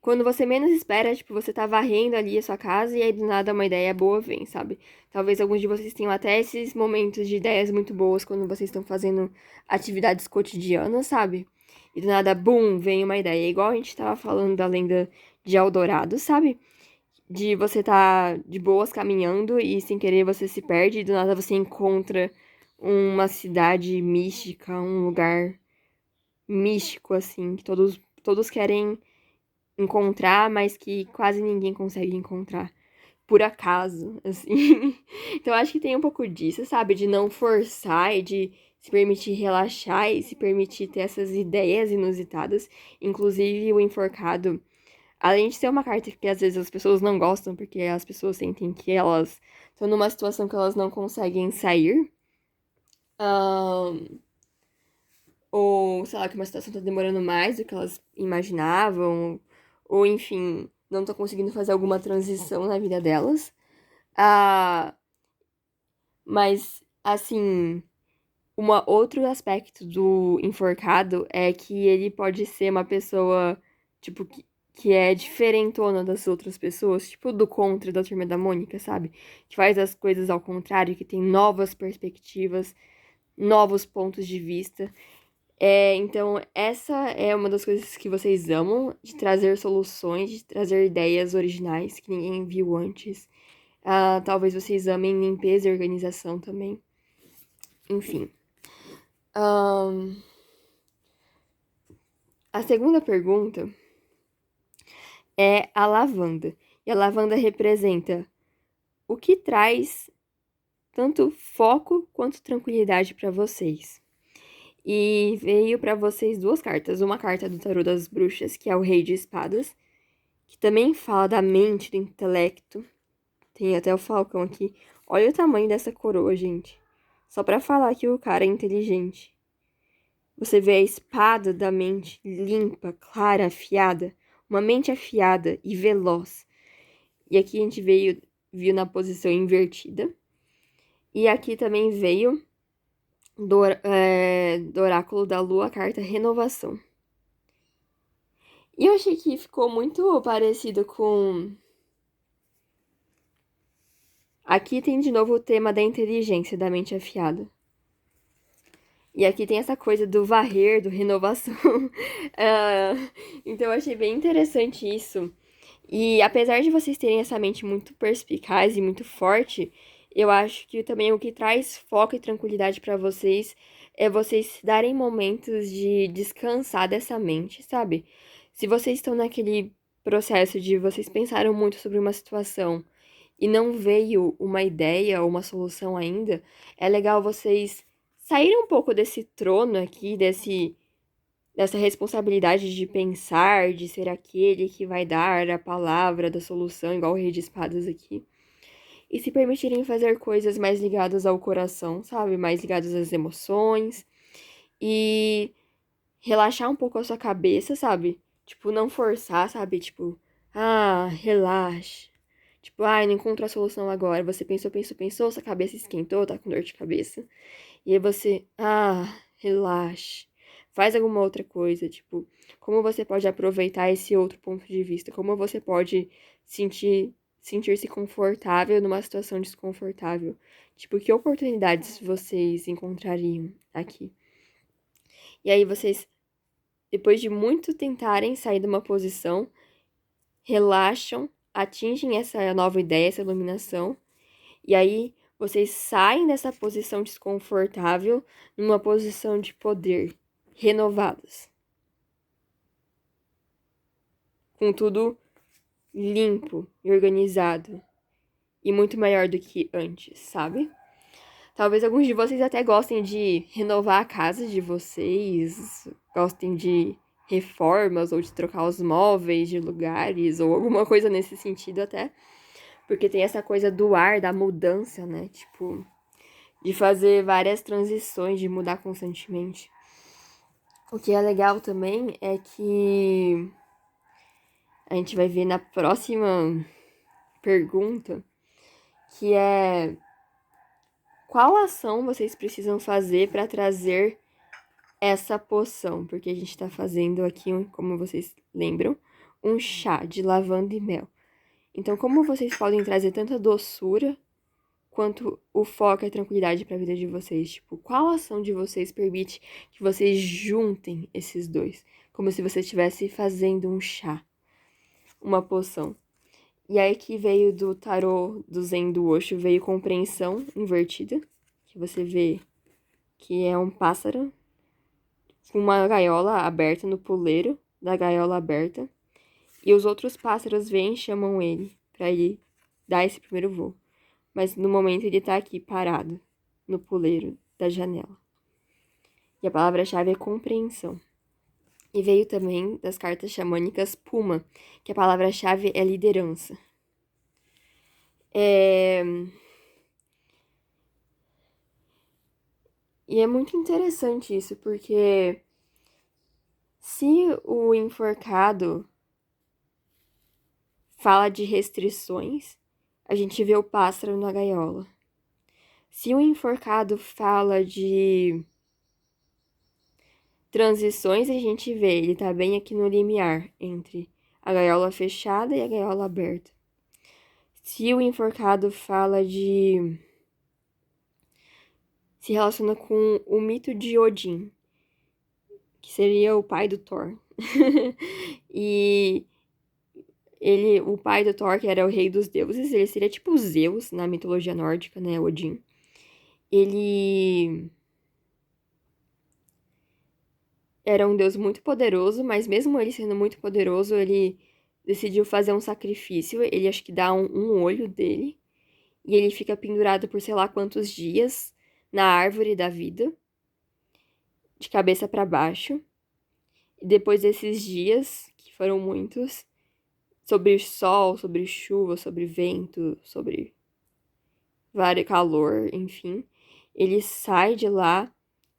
quando você menos espera, tipo, você tá varrendo ali a sua casa e aí do nada uma ideia boa vem, sabe? Talvez alguns de vocês tenham até esses momentos de ideias muito boas quando vocês estão fazendo atividades cotidianas, sabe? E do nada, bum, vem uma ideia. É igual a gente tava falando da lenda de Eldorado, sabe? De você tá de boas caminhando e sem querer você se perde e do nada você encontra uma cidade mística, um lugar místico, assim, que todos querem encontrar, mas que quase ninguém consegue encontrar. Por acaso, assim. Então acho que tem um pouco disso, sabe? De não forçar e de se permitir relaxar e se permitir ter essas ideias inusitadas. Inclusive o enforcado, além de ser uma carta que às vezes as pessoas não gostam, porque as pessoas sentem que elas estão numa situação que elas não conseguem sair. ahn, ou, sei lá, que uma situação tá demorando mais do que elas imaginavam. Ou, enfim, não estão conseguindo fazer alguma transição na vida delas. Ah, mas, assim, outro aspecto do enforcado é que ele pode ser uma pessoa, tipo, que é diferentona das outras pessoas, tipo do Contra da Turma da Mônica, sabe? Que faz as coisas ao contrário, que tem novas perspectivas, novos pontos de vista. Então, essa é uma das coisas que vocês amam, de trazer soluções, de trazer ideias originais que ninguém viu antes. Talvez vocês amem limpeza e organização também. Enfim. Ahn, a segunda pergunta é a lavanda. E a lavanda representa o que traz tanto foco quanto tranquilidade para vocês. E veio para vocês duas cartas. Uma carta do Tarô das Bruxas, que é o Rei de Espadas, que também fala da mente, do intelecto. Tem até o falcão aqui. Olha o tamanho dessa coroa, gente. Só pra falar que o cara é inteligente. Você vê a espada da mente limpa, clara, afiada. Uma mente afiada e veloz. E aqui a gente viu na posição invertida. E aqui também veio do oráculo da lua a carta renovação. E eu achei que ficou muito parecido com. Aqui tem de novo o tema da inteligência, da mente afiada. E aqui tem essa coisa do varrer, do renovação. Ah, então eu achei bem interessante isso. E apesar de vocês terem essa mente muito perspicaz e muito forte, eu acho que também o que traz foco e tranquilidade pra vocês é vocês se darem momentos de descansar dessa mente, sabe? Se vocês estão naquele processo de vocês pensaram muito sobre uma situação e não veio uma ideia ou uma solução ainda, é legal vocês saírem um pouco desse trono aqui, dessa responsabilidade de pensar, de ser aquele que vai dar a palavra da solução, igual o Rei de Espadas aqui. E se permitirem fazer coisas mais ligadas ao coração, sabe? Mais ligadas às emoções. E relaxar um pouco a sua cabeça, sabe? Tipo, não forçar, sabe? Tipo, relaxa. Tipo, não encontro a solução agora. Você pensou, pensou, pensou, sua cabeça esquentou, tá com dor de cabeça. E aí você, relaxa. Faz alguma outra coisa, tipo, como você pode aproveitar esse outro ponto de vista? Como você pode sentir-se confortável numa situação desconfortável? Tipo, que oportunidades vocês encontrariam aqui? E aí vocês, depois de muito tentarem sair de uma posição, relaxam, atingem essa nova ideia, essa iluminação, e aí vocês saem dessa posição desconfortável numa posição de poder, renovadas, com tudo limpo e organizado e muito melhor do que antes, sabe? Talvez alguns de vocês até gostem de renovar a casa de vocês, gostem de reformas ou de trocar os móveis de lugares ou alguma coisa nesse sentido até, porque tem essa coisa do ar, da mudança, né? Tipo, de fazer várias transições, de mudar constantemente. O que é legal também é que a gente vai ver na próxima pergunta, que é qual ação vocês precisam fazer para trazer essa poção? Porque a gente está fazendo aqui, como vocês lembram, um chá de lavanda e mel. Então, como vocês podem trazer tanta doçura quanto o foco e a tranquilidade para a vida de vocês? Tipo, qual ação de vocês permite que vocês juntem esses dois? Como se você estivesse fazendo um chá, uma poção. E aí que veio do tarô do Zen do Osho, veio compreensão invertida, que você vê que é um pássaro com uma gaiola aberta no puleiro da gaiola aberta, e os outros pássaros vêm e chamam ele para ele dar esse primeiro voo. Mas no momento ele tá aqui parado no puleiro da janela. E a palavra-chave é compreensão. E veio também das cartas xamânicas Puma, que a palavra-chave é liderança. E é muito interessante isso, porque se o enforcado fala de restrições, a gente vê o pássaro na gaiola. Se o enforcado fala de transições, a gente vê, ele tá bem aqui no limiar entre a gaiola fechada e a gaiola aberta. Se o enforcado fala de... se relaciona com o mito de Odin, que seria o pai do Thor. E o pai do Thor, que era o rei dos deuses, ele seria tipo Zeus na mitologia nórdica, né, Odin. Ele era um deus muito poderoso, mas mesmo ele sendo muito poderoso, ele decidiu fazer um sacrifício. Ele acho que dá um olho dele. E ele fica pendurado por sei lá quantos dias na árvore da vida, de cabeça para baixo. E depois desses dias, que foram muitos, sobre sol, sobre chuva, sobre vento, sobre calor, enfim, ele sai de lá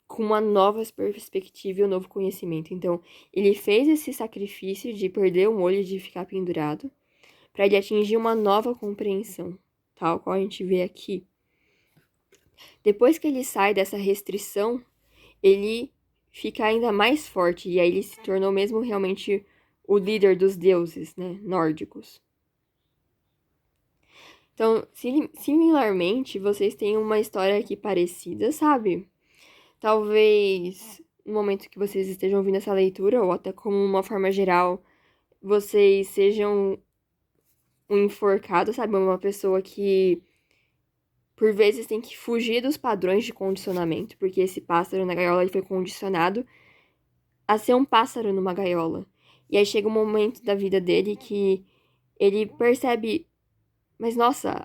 com uma nova perspectiva e um novo conhecimento. Então, ele fez esse sacrifício de perder um olho e de ficar pendurado, para ele atingir uma nova compreensão, tal qual a gente vê aqui. Depois que ele sai dessa restrição, ele fica ainda mais forte, e aí ele se tornou mesmo realmente o líder dos deuses, né, nórdicos. Então, similarmente, vocês têm uma história aqui parecida, sabe? Talvez no momento que vocês estejam ouvindo essa leitura, ou até como uma forma geral, vocês sejam um enforcado, sabe? Uma pessoa que, por vezes, tem que fugir dos padrões de condicionamento, porque esse pássaro na gaiola ele foi condicionado a ser um pássaro numa gaiola. E aí chega um momento da vida dele que ele percebe Mas nossa,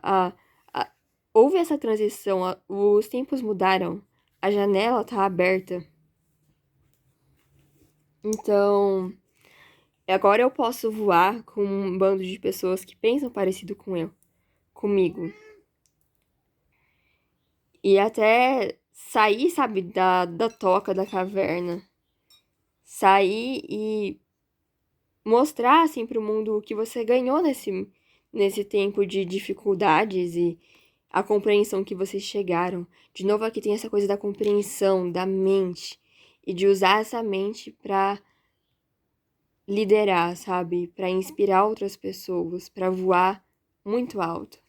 houve essa transição, os tempos mudaram, a janela tá aberta. Então, agora eu posso voar com um bando de pessoas que pensam parecido comigo. E até sair, sabe, da toca da caverna. Sair e mostrar, assim, pro mundo o que você ganhou nesse tempo de dificuldades e a compreensão que vocês chegaram. De novo, aqui tem essa coisa da compreensão, da mente. E de usar essa mente pra liderar, sabe? Pra inspirar outras pessoas, pra voar muito alto.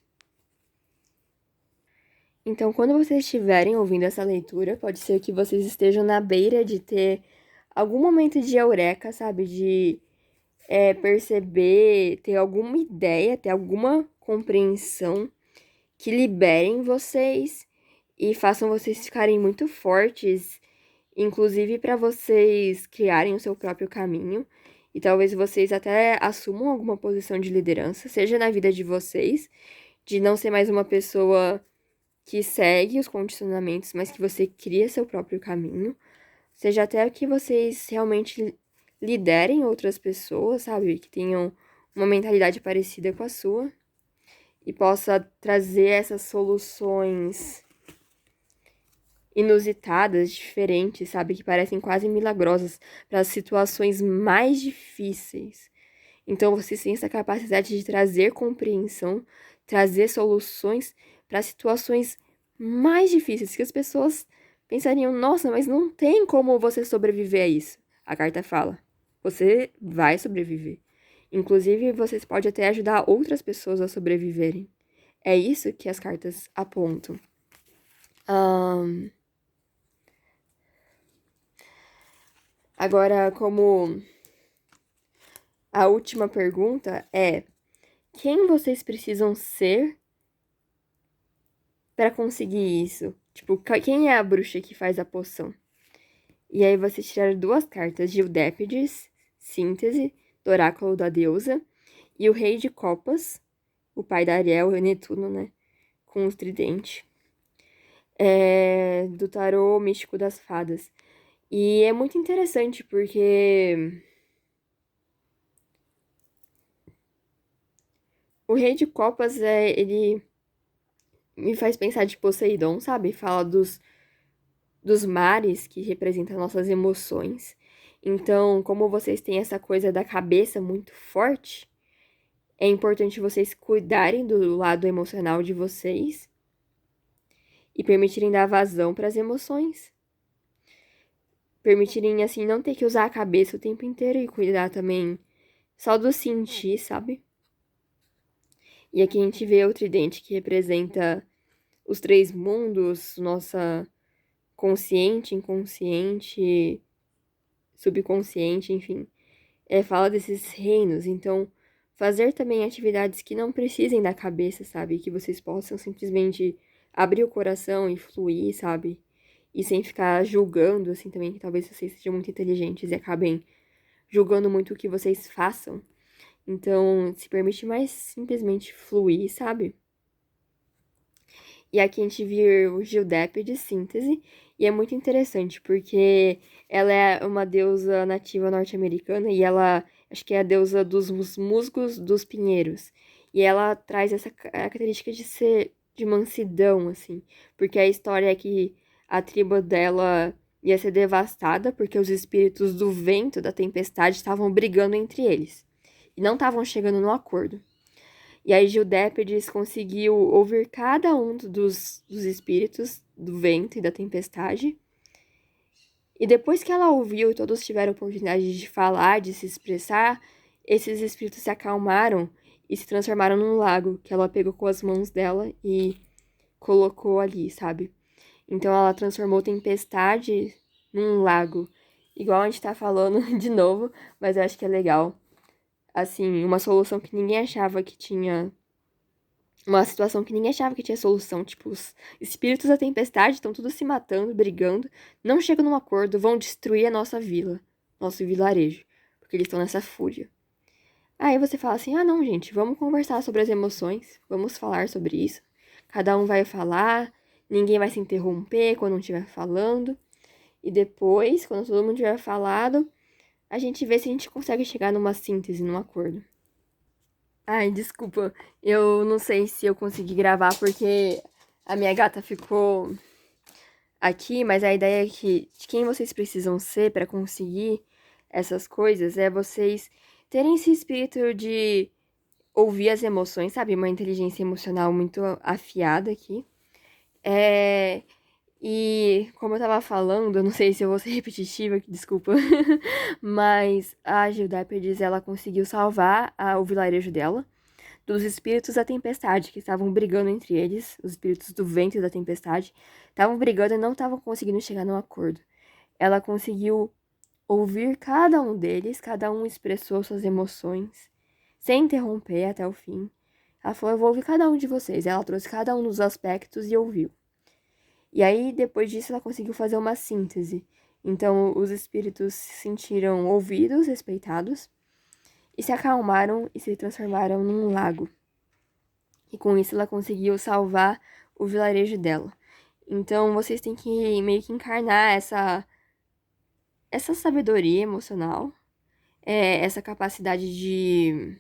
Então, quando vocês estiverem ouvindo essa leitura, pode ser que vocês estejam na beira de ter algum momento de eureka, sabe? De perceber, ter alguma ideia, ter alguma compreensão que liberem vocês e façam vocês ficarem muito fortes, inclusive para vocês criarem o seu próprio caminho. E talvez vocês até assumam alguma posição de liderança, seja na vida de vocês, de não ser mais uma pessoa que segue os condicionamentos, mas que você cria seu próprio caminho. Seja até que vocês realmente liderem outras pessoas, sabe? Que tenham uma mentalidade parecida com a sua e possa trazer essas soluções inusitadas, diferentes, sabe? Que parecem quase milagrosas para as situações mais difíceis. Então, vocês têm essa capacidade de trazer compreensão, trazer soluções para situações mais difíceis, que as pessoas pensariam, nossa, mas não tem como você sobreviver a isso. A carta fala, você vai sobreviver. Inclusive, vocês podem até ajudar outras pessoas a sobreviverem. É isso que as cartas apontam. Agora, como a última pergunta é: quem vocês precisam ser para conseguir isso? Tipo, quem é a bruxa que faz a poção? E aí vocês tiraram duas cartas, Gildépides, síntese, do oráculo da deusa, e o rei de copas, o pai da Ariel, e Netuno, né? Com o tridente. Do tarô místico das fadas. E é muito interessante porque o rei de copas, ele me faz pensar de Poseidon, sabe? Fala dos mares que representam nossas emoções. Então, como vocês têm essa coisa da cabeça muito forte, é importante vocês cuidarem do lado emocional de vocês e permitirem dar vazão para as emoções. Permitirem, assim, não ter que usar a cabeça o tempo inteiro e cuidar também só do sentir, sabe? E aqui a gente vê o tridente que representa os três mundos, nossa consciente, inconsciente, subconsciente, enfim. Fala desses reinos, então fazer também atividades que não precisem da cabeça, sabe? Que vocês possam simplesmente abrir o coração e fluir, sabe? E sem ficar julgando, assim, também, que talvez vocês sejam muito inteligentes e acabem julgando muito o que vocês façam. Então, se permite mais simplesmente fluir, sabe? E aqui a gente viu o Gildépe de síntese, e é muito interessante, porque ela é uma deusa nativa norte-americana, e ela, acho que é a deusa dos musgos dos pinheiros. E ela traz essa característica de ser de mansidão, assim, porque a história é que a tribo dela ia ser devastada, porque os espíritos do vento, da tempestade, estavam brigando entre eles, e não estavam chegando no acordo. E aí Gildépides conseguiu ouvir cada um dos espíritos do vento e da tempestade. E depois que ela ouviu e todos tiveram a oportunidade de falar, de se expressar, esses espíritos se acalmaram e se transformaram num lago que ela pegou com as mãos dela e colocou ali, sabe? Então ela transformou tempestade num lago. Igual a gente tá falando de novo, mas eu acho que é legal. Assim, uma solução que ninguém achava que tinha. Uma situação que ninguém achava que tinha solução. Tipo, os espíritos da tempestade estão todos se matando, brigando, não chegam num acordo, vão destruir a nossa vila, nosso vilarejo, porque eles estão nessa fúria. Aí você fala assim: ah, não, gente, vamos conversar sobre as emoções, vamos falar sobre isso. Cada um vai falar, ninguém vai se interromper quando não estiver falando. E depois, quando todo mundo tiver falado, a gente vê se a gente consegue chegar numa síntese, num acordo. Ai, desculpa, eu não sei se eu consegui gravar porque a minha gata ficou aqui, mas a ideia é que de quem vocês precisam ser para conseguir essas coisas é vocês terem esse espírito de ouvir as emoções, sabe? Uma inteligência emocional muito afiada aqui. E como eu tava falando, eu não sei se eu vou ser repetitiva, desculpa, mas a Gildépides, ela conseguiu salvar o vilarejo dela dos espíritos da tempestade, que estavam brigando entre eles, os espíritos do vento e da tempestade, estavam brigando e não estavam conseguindo chegar num acordo. Ela conseguiu ouvir cada um deles, cada um expressou suas emoções, sem interromper até o fim. Ela falou: eu vou ouvir cada um de vocês. Ela trouxe cada um dos aspectos e ouviu. E aí, depois disso, ela conseguiu fazer uma síntese. Então, os espíritos se sentiram ouvidos, respeitados, e se acalmaram e se transformaram num lago. E com isso, ela conseguiu salvar o vilarejo dela. Então, vocês têm que meio que encarnar essa sabedoria emocional, essa capacidade de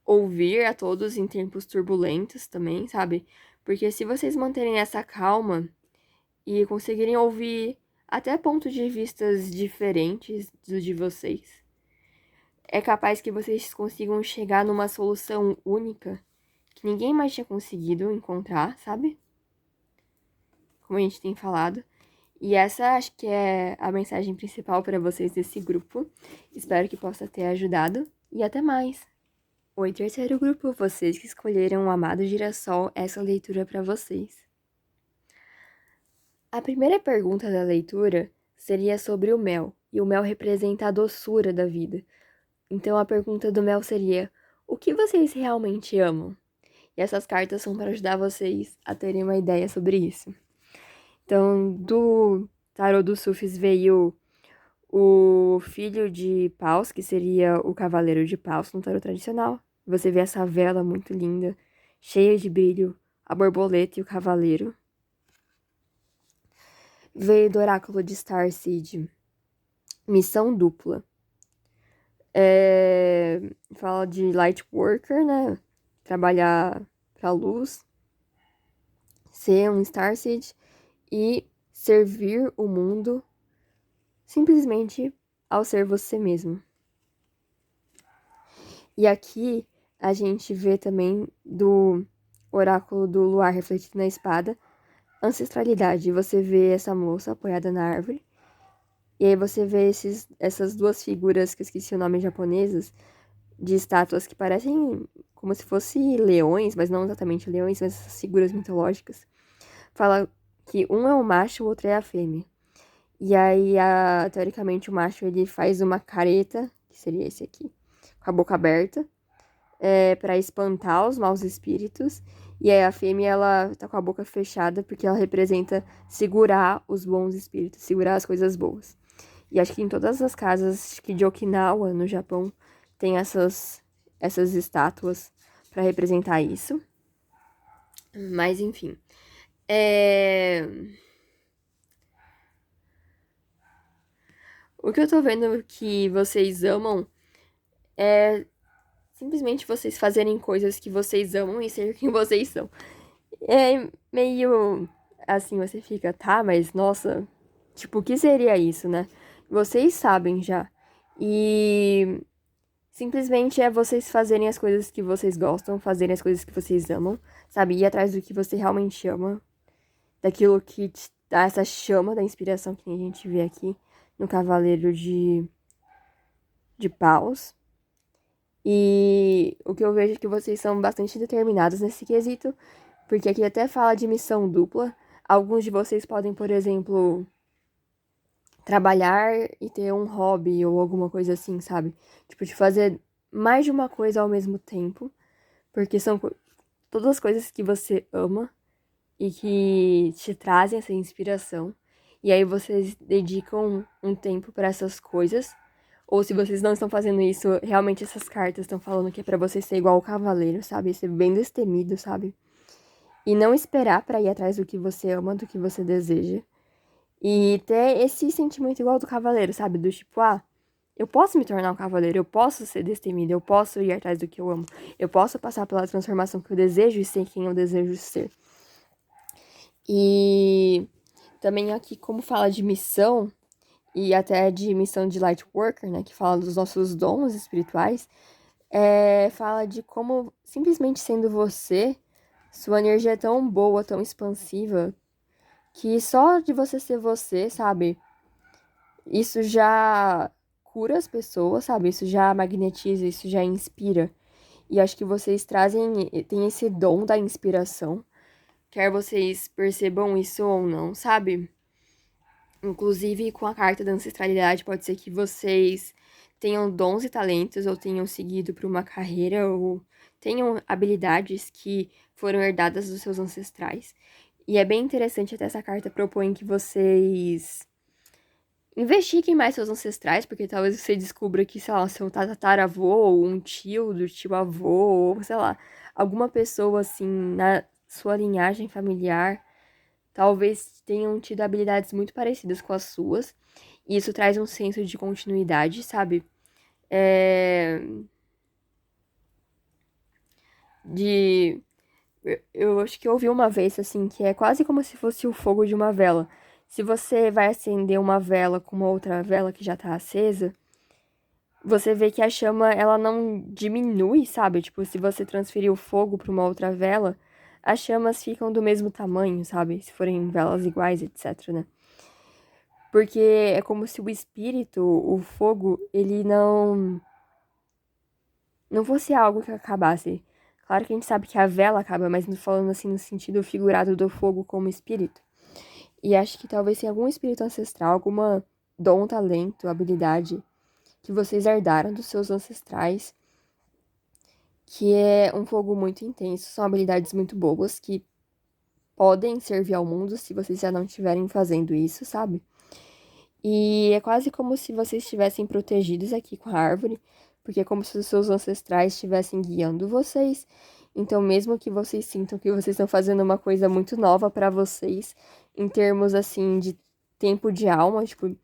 ouvir a todos em tempos turbulentos também, sabe? Porque se vocês manterem essa calma e conseguirem ouvir até pontos de vistas diferentes do de vocês, é capaz que vocês consigam chegar numa solução única que ninguém mais tinha conseguido encontrar, sabe? Como a gente tem falado. E essa acho que é a mensagem principal para vocês desse grupo. Espero que possa ter ajudado e até mais! Oi, terceiro grupo, vocês que escolheram o Amado Girassol, essa leitura para vocês. A primeira pergunta da leitura seria sobre o mel, e o mel representa a doçura da vida. Então a pergunta do mel seria: o que vocês realmente amam? E essas cartas são para ajudar vocês a terem uma ideia sobre isso. Então, do tarô dos Sufis veio o filho de Paus, que seria o cavaleiro de Paus no tarô tradicional. Você vê essa vela muito linda, cheia de brilho, a borboleta e o cavaleiro. Veio do oráculo de Starseed, missão dupla. Fala de light worker, né? Trabalhar pra luz, ser um Starseed e servir o mundo simplesmente ao ser você mesmo. E aqui a gente vê também do oráculo do luar refletido na espada, ancestralidade. Você vê essa moça apoiada na árvore. E aí você vê essas duas figuras, que eu esqueci o nome japonesas, de estátuas que parecem como se fossem leões, mas não exatamente leões, mas essas figuras mitológicas. Fala que um é o macho, o outro é a fêmea. E aí, teoricamente, o macho ele faz uma careta, que seria esse aqui, com a boca aberta, para espantar os maus espíritos. E aí a fêmea, ela tá com a boca fechada, porque ela representa segurar os bons espíritos, segurar as coisas boas. E acho que em todas as casas de Okinawa, no Japão, tem essas estátuas para representar isso. Mas, enfim. O que eu tô vendo que vocês amam é simplesmente vocês fazerem coisas que vocês amam e ser quem vocês são. É meio assim, você fica, tá, mas nossa, tipo, o que seria isso, né? Vocês sabem já. E simplesmente é vocês fazerem as coisas que vocês gostam, fazerem as coisas que vocês amam, sabe? Ir atrás do que você realmente ama, daquilo que te dá essa chama da inspiração que a gente vê aqui no Cavaleiro de Paus. E o que eu vejo é que vocês são bastante determinados nesse quesito, porque aqui até fala de missão dupla. Alguns de vocês podem, por exemplo, trabalhar e ter um hobby ou alguma coisa assim, sabe? Tipo, de fazer mais de uma coisa ao mesmo tempo, porque são todas as coisas que você ama e que te trazem essa inspiração. E aí vocês dedicam um tempo para essas coisas, Ou se vocês não estão fazendo isso, realmente essas cartas estão falando que é pra você ser igual o cavaleiro, sabe? Ser bem destemido, sabe? E não esperar pra ir atrás do que você ama, do que você deseja. E ter esse sentimento igual do cavaleiro, sabe? Do tipo, eu posso me tornar um cavaleiro, eu posso ser destemido, eu posso ir atrás do que eu amo, eu posso passar pela transformação que eu desejo e ser quem eu desejo ser. E também aqui, como fala de missão, e até de missão de Lightworker, né, que fala dos nossos dons espirituais, fala de como, simplesmente sendo você, sua energia é tão boa, tão expansiva, que só de você ser você, sabe, isso já cura as pessoas, sabe, isso já magnetiza, isso já inspira. E acho que vocês têm esse dom da inspiração, quer vocês percebam isso ou não, sabe? Inclusive, com a carta da ancestralidade, pode ser que vocês tenham dons e talentos, ou tenham seguido para uma carreira, ou tenham habilidades que foram herdadas dos seus ancestrais. E é bem interessante, até essa carta propõe que vocês investiguem mais seus ancestrais, porque talvez você descubra que, sei lá, seu tataravô, ou um tio do tio avô, ou sei lá, alguma pessoa assim na sua linhagem familiar talvez tenham tido habilidades muito parecidas com as suas. E isso traz um senso de continuidade, sabe? É... De. Eu acho que eu ouvi uma vez, assim, que é quase como se fosse o fogo de uma vela. Se você vai acender uma vela com uma outra vela que já tá acesa, você vê que a chama, ela não diminui, sabe? Tipo, se você transferir o fogo para uma outra vela, as chamas ficam do mesmo tamanho, sabe? Se forem velas iguais, etc, né? Porque é como se o espírito, o fogo, ele não fosse algo que acabasse. Claro que a gente sabe que a vela acaba, mas falando assim no sentido figurado do fogo como espírito. E acho que talvez tenha algum espírito ancestral, alguma dom, talento, habilidade que vocês herdaram dos seus ancestrais, que é um fogo muito intenso, são habilidades muito boas que podem servir ao mundo se vocês já não estiverem fazendo isso, sabe? E é quase como se vocês estivessem protegidos aqui com a árvore, porque é como se os seus ancestrais estivessem guiando vocês. Então, mesmo que vocês sintam que vocês estão fazendo uma coisa muito nova para vocês, em termos assim de tempo de alma, tipo,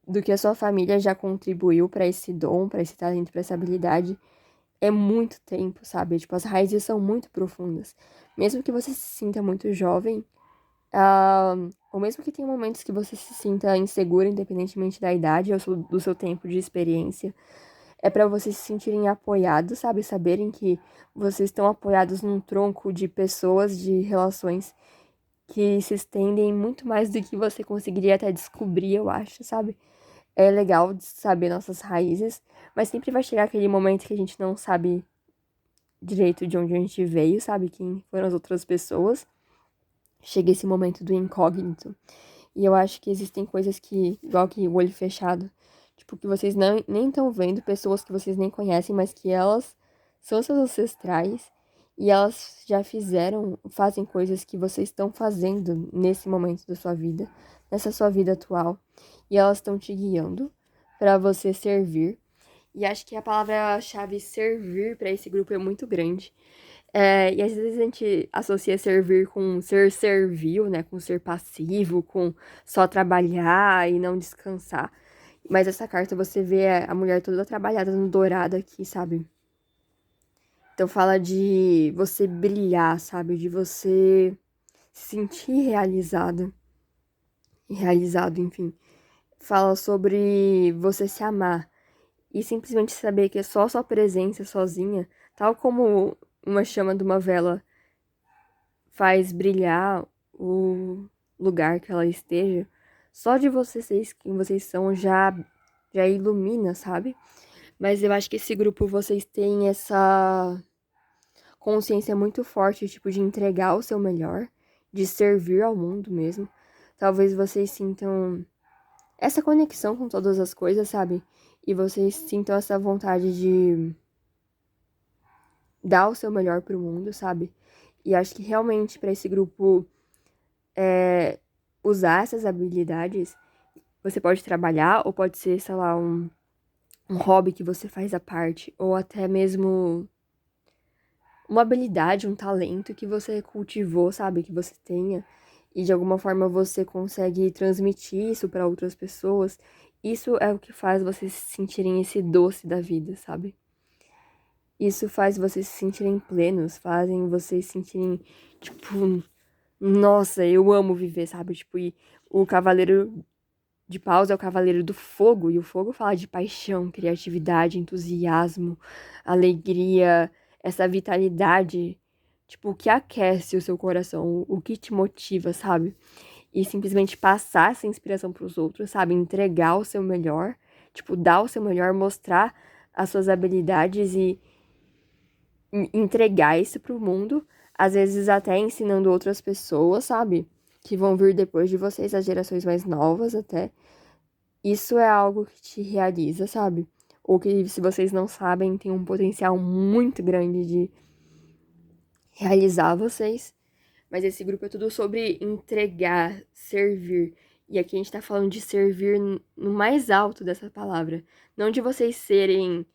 do que a sua família já contribuiu para esse dom, para esse talento, para essa habilidade, é muito tempo, sabe? Tipo, as raízes são muito profundas. Mesmo que você se sinta muito jovem, ou mesmo que tenha momentos que você se sinta insegura, independentemente da idade ou do seu tempo de experiência, é para vocês se sentirem apoiados, sabe? Saberem que vocês estão apoiados num tronco de pessoas, de relações que se estendem muito mais do que você conseguiria até descobrir, eu acho, sabe? É legal de saber nossas raízes, mas sempre vai chegar aquele momento que a gente não sabe direito de onde a gente veio, sabe? Quem foram as outras pessoas. Chega esse momento do incógnito. E eu acho que existem coisas que, igual que o olho fechado, tipo, que vocês nem estão vendo, pessoas que vocês nem conhecem, mas que elas são seus ancestrais e elas já fazem coisas que vocês estão fazendo nesse momento da sua vida, nessa sua vida atual, e elas estão te guiando para você servir. E acho que a palavra-chave servir para esse grupo é muito grande. E às vezes a gente associa servir com ser servil, né? Com ser passivo, com só trabalhar e não descansar. Mas essa carta você vê a mulher toda trabalhada no dourado aqui, sabe? Então fala de você brilhar, sabe? De você se sentir realizada. Realizado, enfim. Fala sobre você se amar. E simplesmente saber que é só sua presença sozinha, tal como uma chama de uma vela faz brilhar o lugar que ela esteja, só de vocês, quem vocês são, já ilumina, sabe? Mas eu acho que esse grupo vocês têm essa consciência muito forte, tipo, de entregar o seu melhor, de servir ao mundo mesmo. Talvez vocês sintam essa conexão com todas as coisas, sabe? E vocês sintam essa vontade de dar o seu melhor pro mundo, sabe? E acho que realmente para esse grupo usar essas habilidades, você pode trabalhar ou pode ser, sei lá, um um hobby que você faz à parte, ou até mesmo uma habilidade, um talento que você cultivou, sabe? Que você tenha, e de alguma forma você consegue transmitir isso para outras pessoas. Isso é o que faz vocês se sentirem esse doce da vida, sabe? Isso faz vocês se sentirem plenos, fazem vocês se sentirem, tipo, nossa, eu amo viver, sabe? Tipo, e o Cavaleiro de Paus é o Cavaleiro do Fogo, e o fogo fala de paixão, criatividade, entusiasmo, alegria, essa vitalidade, tipo, o que aquece o seu coração, o que te motiva, sabe? E simplesmente passar essa inspiração para os outros, sabe? Entregar o seu melhor, tipo, dar o seu melhor, mostrar as suas habilidades e entregar isso pro mundo, às vezes até ensinando outras pessoas, sabe? Que vão vir depois de vocês, as gerações mais novas até. Isso é algo que te realiza, sabe? Ou que, se vocês não sabem, tem um potencial muito grande de realizar vocês. Mas esse grupo é tudo sobre entregar, servir. E aqui a gente tá falando de servir no mais alto dessa palavra. Não de vocês serem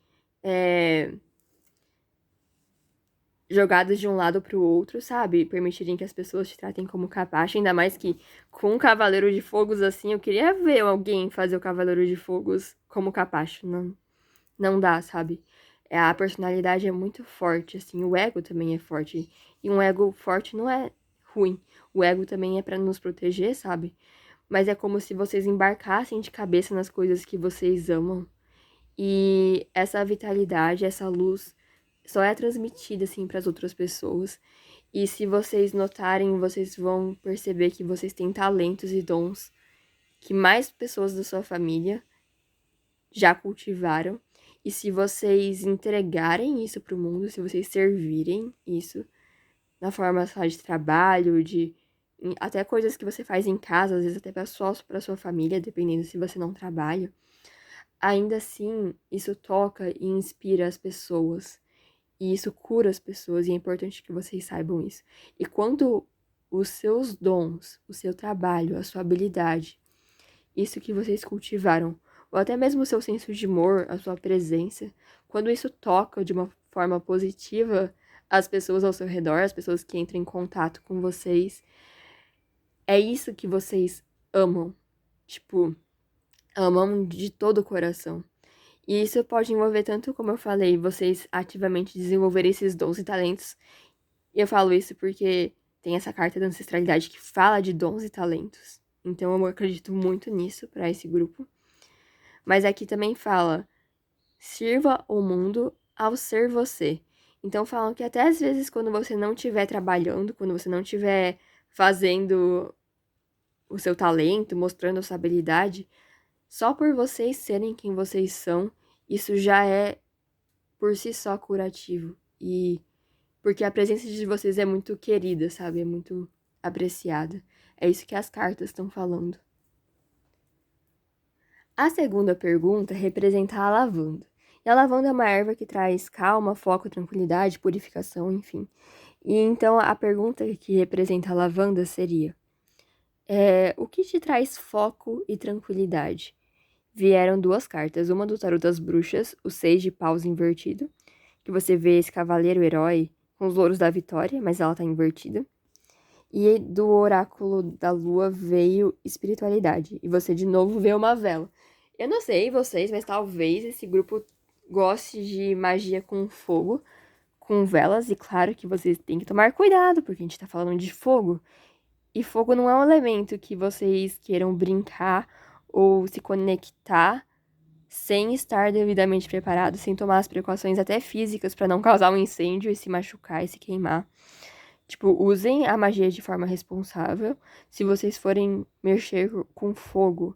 jogados de um lado pro outro, sabe? Permitirem que as pessoas te tratem como capacho. Ainda mais que com um Cavaleiro de Fogos assim, eu queria ver alguém fazer o Cavaleiro de Fogos como capacho. Não, não dá, sabe? A personalidade é muito forte, assim, o ego também é forte. E um ego forte não é ruim. O ego também é pra nos proteger, sabe? Mas é como se vocês embarcassem de cabeça nas coisas que vocês amam. E essa vitalidade, essa luz só é transmitida assim para as outras pessoas. E se vocês notarem, vocês vão perceber que vocês têm talentos e dons que mais pessoas da sua família já cultivaram. E se vocês entregarem isso para o mundo, se vocês servirem isso na forma só de trabalho, de até coisas que você faz em casa, às vezes até para sua família, dependendo se você não trabalha, ainda assim isso toca e inspira as pessoas. E isso cura as pessoas, e é importante que vocês saibam isso. E quando os seus dons, o seu trabalho, a sua habilidade, isso que vocês cultivaram, ou até mesmo o seu senso de humor, a sua presença, quando isso toca de uma forma positiva as pessoas ao seu redor, as pessoas que entram em contato com vocês, é isso que vocês amam. Tipo, amam de todo o coração. E isso pode envolver tanto, como eu falei, vocês ativamente desenvolverem esses dons e talentos. E eu falo isso porque tem essa carta da ancestralidade que fala de dons e talentos. Então eu acredito muito nisso para esse grupo. Mas aqui também fala: sirva o mundo ao ser você. Então falam que até às vezes quando você não estiver trabalhando, quando você não estiver fazendo o seu talento, mostrando a sua habilidade, só por vocês serem quem vocês são, isso já é por si só curativo. E porque a presença de vocês é muito querida, sabe? É muito apreciada. É isso que as cartas estão falando. A segunda pergunta representa a lavanda. E a lavanda é uma erva que traz calma, foco, tranquilidade, purificação, enfim. E então a pergunta que representa a lavanda seria: o que te traz foco e tranquilidade? Vieram duas cartas, uma do tarô das bruxas, o 6 de paus invertido, que você vê esse cavaleiro herói com os louros da vitória, mas ela tá invertida. E do oráculo da lua veio espiritualidade. E você de novo vê uma vela. Eu não sei vocês, mas talvez esse grupo goste de magia com fogo, com velas. E claro que vocês têm que tomar cuidado, porque a gente tá falando de fogo. E fogo não é um elemento que vocês queiram brincar ou se conectar sem estar devidamente preparado, sem tomar as precauções até físicas para não causar um incêndio e se machucar e se queimar. Tipo, usem a magia de forma responsável. Se vocês forem mexer com fogo,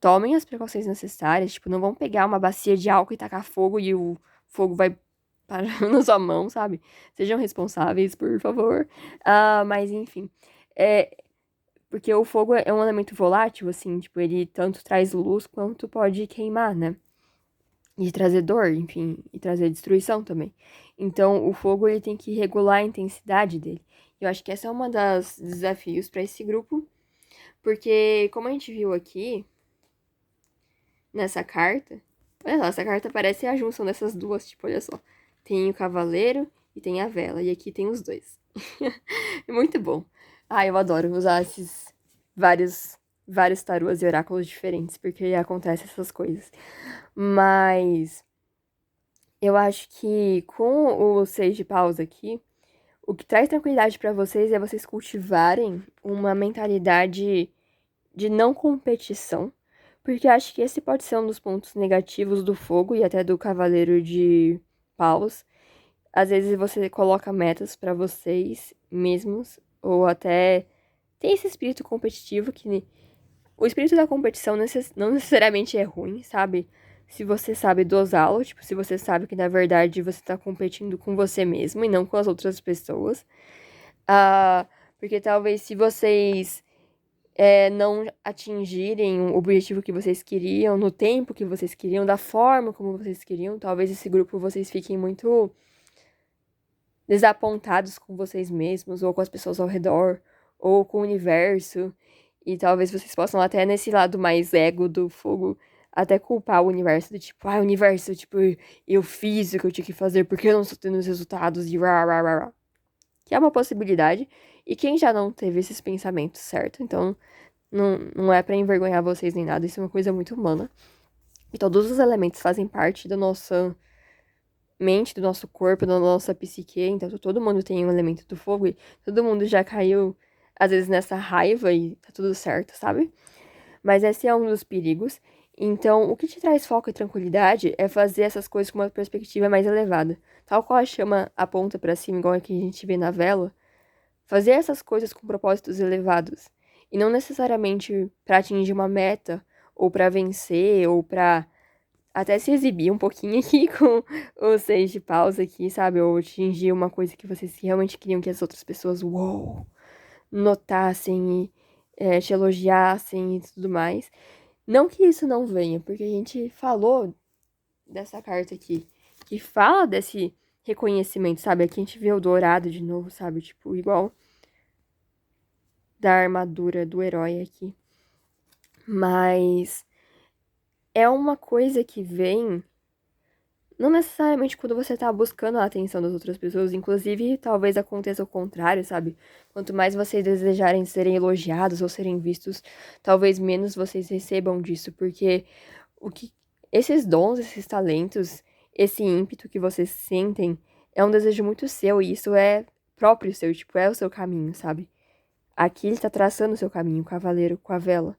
tomem as precauções necessárias. Tipo, não vão pegar uma bacia de álcool e tacar fogo e o fogo vai parar na sua mão, sabe? Sejam responsáveis, por favor. Mas enfim. Porque o fogo é um elemento volátil, assim, tipo, ele tanto traz luz quanto pode queimar, né? E trazer dor, enfim, e trazer destruição também. Então, o fogo ele tem que regular a intensidade dele. Eu acho que essa é uma das desafios para esse grupo, porque como a gente viu aqui nessa carta, Olha lá, essa carta parece a junção dessas duas, tipo, olha só. Tem o cavaleiro e tem a vela, e aqui tem os dois. É muito bom. Ah, eu adoro usar esses vários tarôs e oráculos diferentes, porque acontecem essas coisas. Mas eu acho que com o seis de paus aqui, o que traz tranquilidade pra vocês é vocês cultivarem uma mentalidade de não competição, porque eu acho que esse pode ser um dos pontos negativos do fogo e até do cavaleiro de paus. Às vezes você coloca metas pra vocês mesmos, ou até tem esse espírito competitivo que o espírito da competição não necessariamente é ruim, sabe? Se você sabe dosá-lo, tipo, se você sabe que na verdade você tá competindo com você mesmo e não com as outras pessoas. Ah, porque talvez se vocês não atingirem o objetivo que vocês queriam, no tempo que vocês queriam, da forma como vocês queriam, talvez esse grupo vocês fiquem muito desapontados com vocês mesmos, ou com as pessoas ao redor, ou com o universo. E talvez vocês possam até nesse lado mais ego do fogo, até culpar o universo, do tipo, ah, universo, tipo, eu fiz o que eu tinha que fazer, porque eu não estou tendo os resultados, e rá, rá, rá, rá. Que é uma possibilidade. E quem já não teve esses pensamentos, certo? Então, não é pra envergonhar vocês nem nada, isso é uma coisa muito humana. E todos os elementos fazem parte da nossa mente, do nosso corpo, da nossa psique, então todo mundo tem um elemento do fogo e todo mundo já caiu, às vezes, nessa raiva e tá tudo certo, sabe? Mas esse é um dos perigos. Então, o que te traz foco e tranquilidade é fazer essas coisas com uma perspectiva mais elevada. Tal qual a chama aponta pra cima, igual a que a gente vê na vela, fazer essas coisas com propósitos elevados. E não necessariamente pra atingir uma meta, ou pra vencer, ou pra até se exibir um pouquinho aqui com os seis de pausa aqui, sabe? Ou atingir uma coisa que vocês realmente queriam que as outras pessoas, uou, notassem e te elogiassem e tudo mais. Não que isso não venha, porque a gente falou dessa carta aqui, que fala desse reconhecimento, sabe? Aqui a gente vê o dourado de novo, sabe? Tipo, igual da armadura do herói aqui. Mas é uma coisa que vem não necessariamente quando você tá buscando a atenção das outras pessoas, inclusive talvez aconteça o contrário, sabe? Quanto mais vocês desejarem serem elogiados ou serem vistos, talvez menos vocês recebam disso, porque o que esses dons, esses talentos, esse ímpeto que vocês sentem é um desejo muito seu e isso é próprio seu, tipo, é o seu caminho, sabe? Aqui ele tá traçando o seu caminho, o cavaleiro com a vela,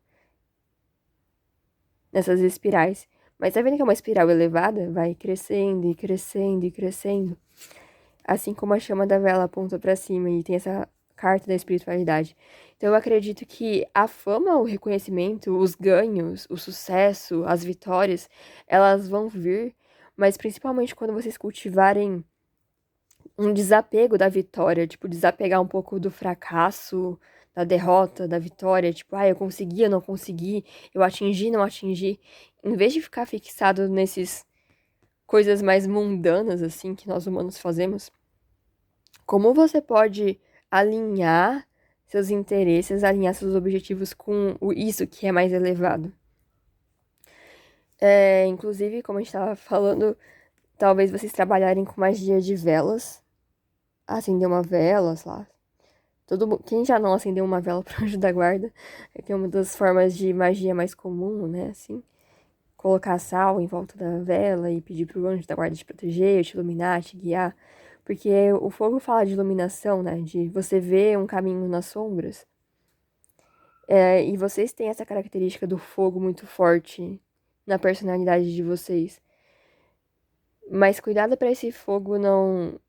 nessas espirais. Mas tá vendo que é uma espiral elevada? Vai crescendo e crescendo e crescendo. Assim como a chama da vela aponta para cima e tem essa carta da espiritualidade. Então eu acredito que a fama, o reconhecimento, os ganhos, o sucesso, as vitórias, elas vão vir, mas principalmente quando vocês cultivarem um desapego da vitória, tipo, desapegar um pouco do fracasso, da derrota, da vitória, tipo, ah, eu consegui, eu não consegui, eu atingi, não atingi. Em vez de ficar fixado nesses coisas mais mundanas, assim, que nós humanos fazemos, como você pode alinhar seus interesses, alinhar seus objetivos com isso que é mais elevado? Inclusive, como a gente estava falando, talvez vocês trabalharem com magia de velas, acender uma vela, sei lá. Quem já não acendeu uma vela para anjo da guarda, é que é uma das formas de magia mais comum, né, assim. Colocar sal em volta da vela e pedir pro anjo da guarda te proteger, te iluminar, te guiar. Porque o fogo fala de iluminação, né? De você ver um caminho nas sombras. E vocês têm essa característica do fogo muito forte na personalidade de vocês. Mas cuidado para esse fogo não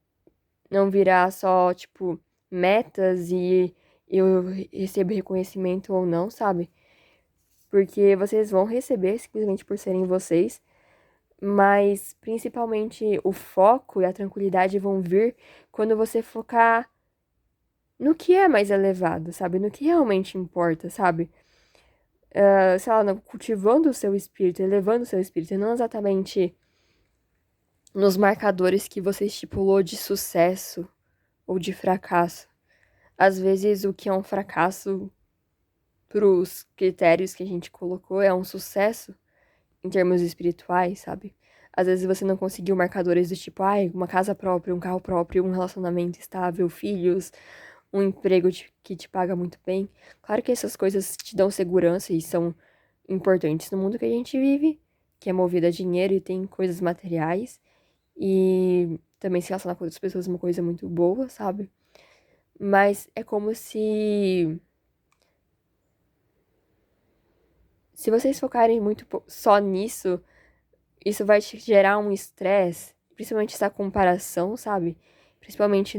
virar só, tipo, metas e eu recebo reconhecimento ou não, sabe? Porque vocês vão receber simplesmente por serem vocês. Mas principalmente o foco e a tranquilidade vão vir quando você focar no que é mais elevado, sabe? No que realmente importa, sabe? Sei lá, cultivando o seu espírito, elevando o seu espírito, e não exatamente nos marcadores que você estipulou de sucesso ou de fracasso. Às vezes, o que é um fracasso para os critérios que a gente colocou é um sucesso em termos espirituais, sabe? Às vezes você não conseguiu marcadores do tipo, ai, uma casa própria, um carro próprio, um relacionamento estável, filhos, um emprego que te paga muito bem. Claro que essas coisas te dão segurança e são importantes no mundo que a gente vive, que é movido a dinheiro e tem coisas materiais. E também se relacionar com outras pessoas é uma coisa muito boa, sabe? Mas é como se vocês focarem muito só nisso, isso vai te gerar um estresse, principalmente essa comparação, sabe? Principalmente,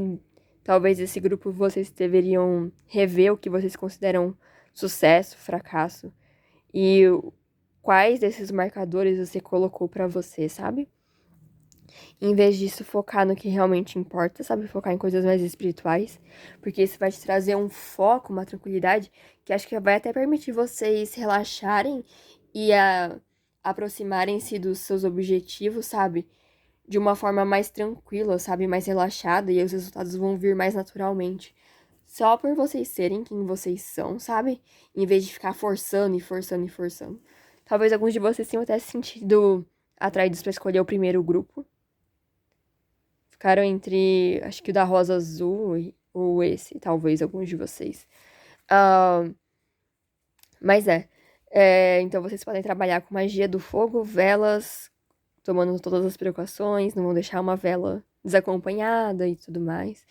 talvez esse grupo vocês deveriam rever o que vocês consideram sucesso, fracasso e quais desses marcadores você colocou pra você, sabe? Em vez disso, focar no que realmente importa, sabe? Focar em coisas mais espirituais, porque isso vai te trazer um foco, uma tranquilidade, que acho que vai até permitir vocês relaxarem e aproximarem-se dos seus objetivos, sabe? De uma forma mais tranquila, sabe? Mais relaxada, e aí os resultados vão vir mais naturalmente. Só por vocês serem quem vocês são, sabe? Em vez de ficar forçando e forçando e forçando. Talvez alguns de vocês tenham até se sentido atraídos para escolher o primeiro grupo. Ficaram entre, acho que o da Rosa Azul ou esse, talvez, alguns de vocês. Ah, mas então vocês podem trabalhar com magia do fogo, velas, tomando todas as precauções, não vão deixar uma vela desacompanhada e tudo mais.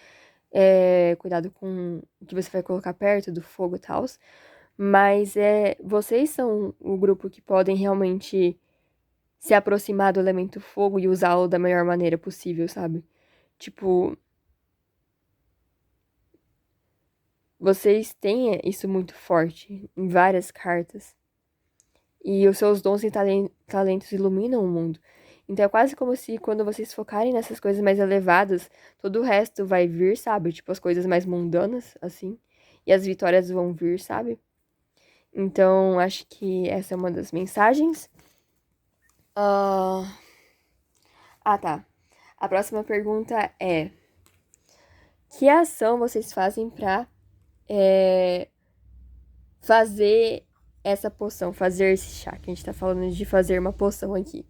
Cuidado com o que você vai colocar perto do fogo e tal. Mas vocês são o grupo que podem realmente se aproximar do elemento fogo e usá-lo da melhor maneira possível, sabe? Tipo, vocês têm isso muito forte em várias cartas. E os seus dons e talentos iluminam o mundo. Então é quase como se quando vocês focarem nessas coisas mais elevadas, todo o resto vai vir, sabe? Tipo, as coisas mais mundanas, assim. E as vitórias vão vir, sabe? Então, acho que essa é uma das mensagens. Tá. A próxima pergunta é: que ação vocês fazem pra fazer essa poção, fazer esse chá? Que a gente tá falando de fazer uma poção aqui.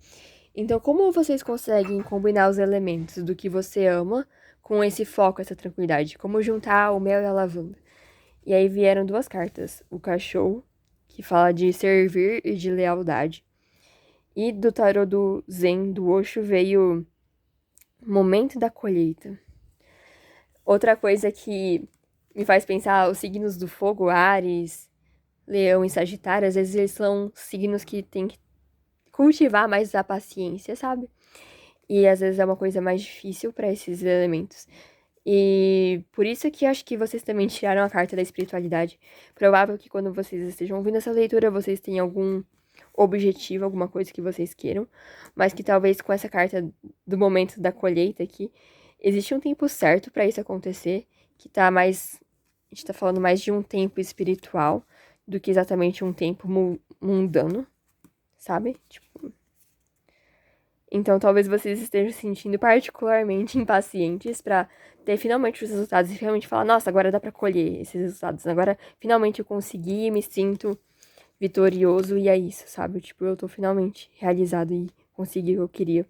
Então, como vocês conseguem combinar os elementos do que você ama com esse foco, essa tranquilidade? Como juntar o mel e a lavanda? E aí vieram duas cartas. O cachorro, que fala de servir e de lealdade. E do tarô do Zen, do Osho, veio momento da colheita. Outra coisa que me faz pensar, os signos do fogo, Áries, Leão e Sagitário, às vezes eles são signos que tem que cultivar mais a paciência, sabe? E às vezes é uma coisa mais difícil para esses elementos. E por isso que acho que vocês também tiraram a carta da espiritualidade. Provável que quando vocês estejam ouvindo essa leitura, vocês tenham algum objetivo, alguma coisa que vocês queiram, mas que talvez com essa carta do momento da colheita aqui, existe um tempo certo para isso acontecer, que tá mais, a gente tá falando mais de um tempo espiritual do que exatamente um tempo mundano, sabe? Tipo, então talvez vocês estejam se sentindo particularmente impacientes para ter finalmente os resultados e realmente falar, nossa, agora dá para colher esses resultados. Agora finalmente eu consegui, me sinto vitorioso e é isso, sabe? Tipo, eu tô finalmente realizado e consegui o que eu queria.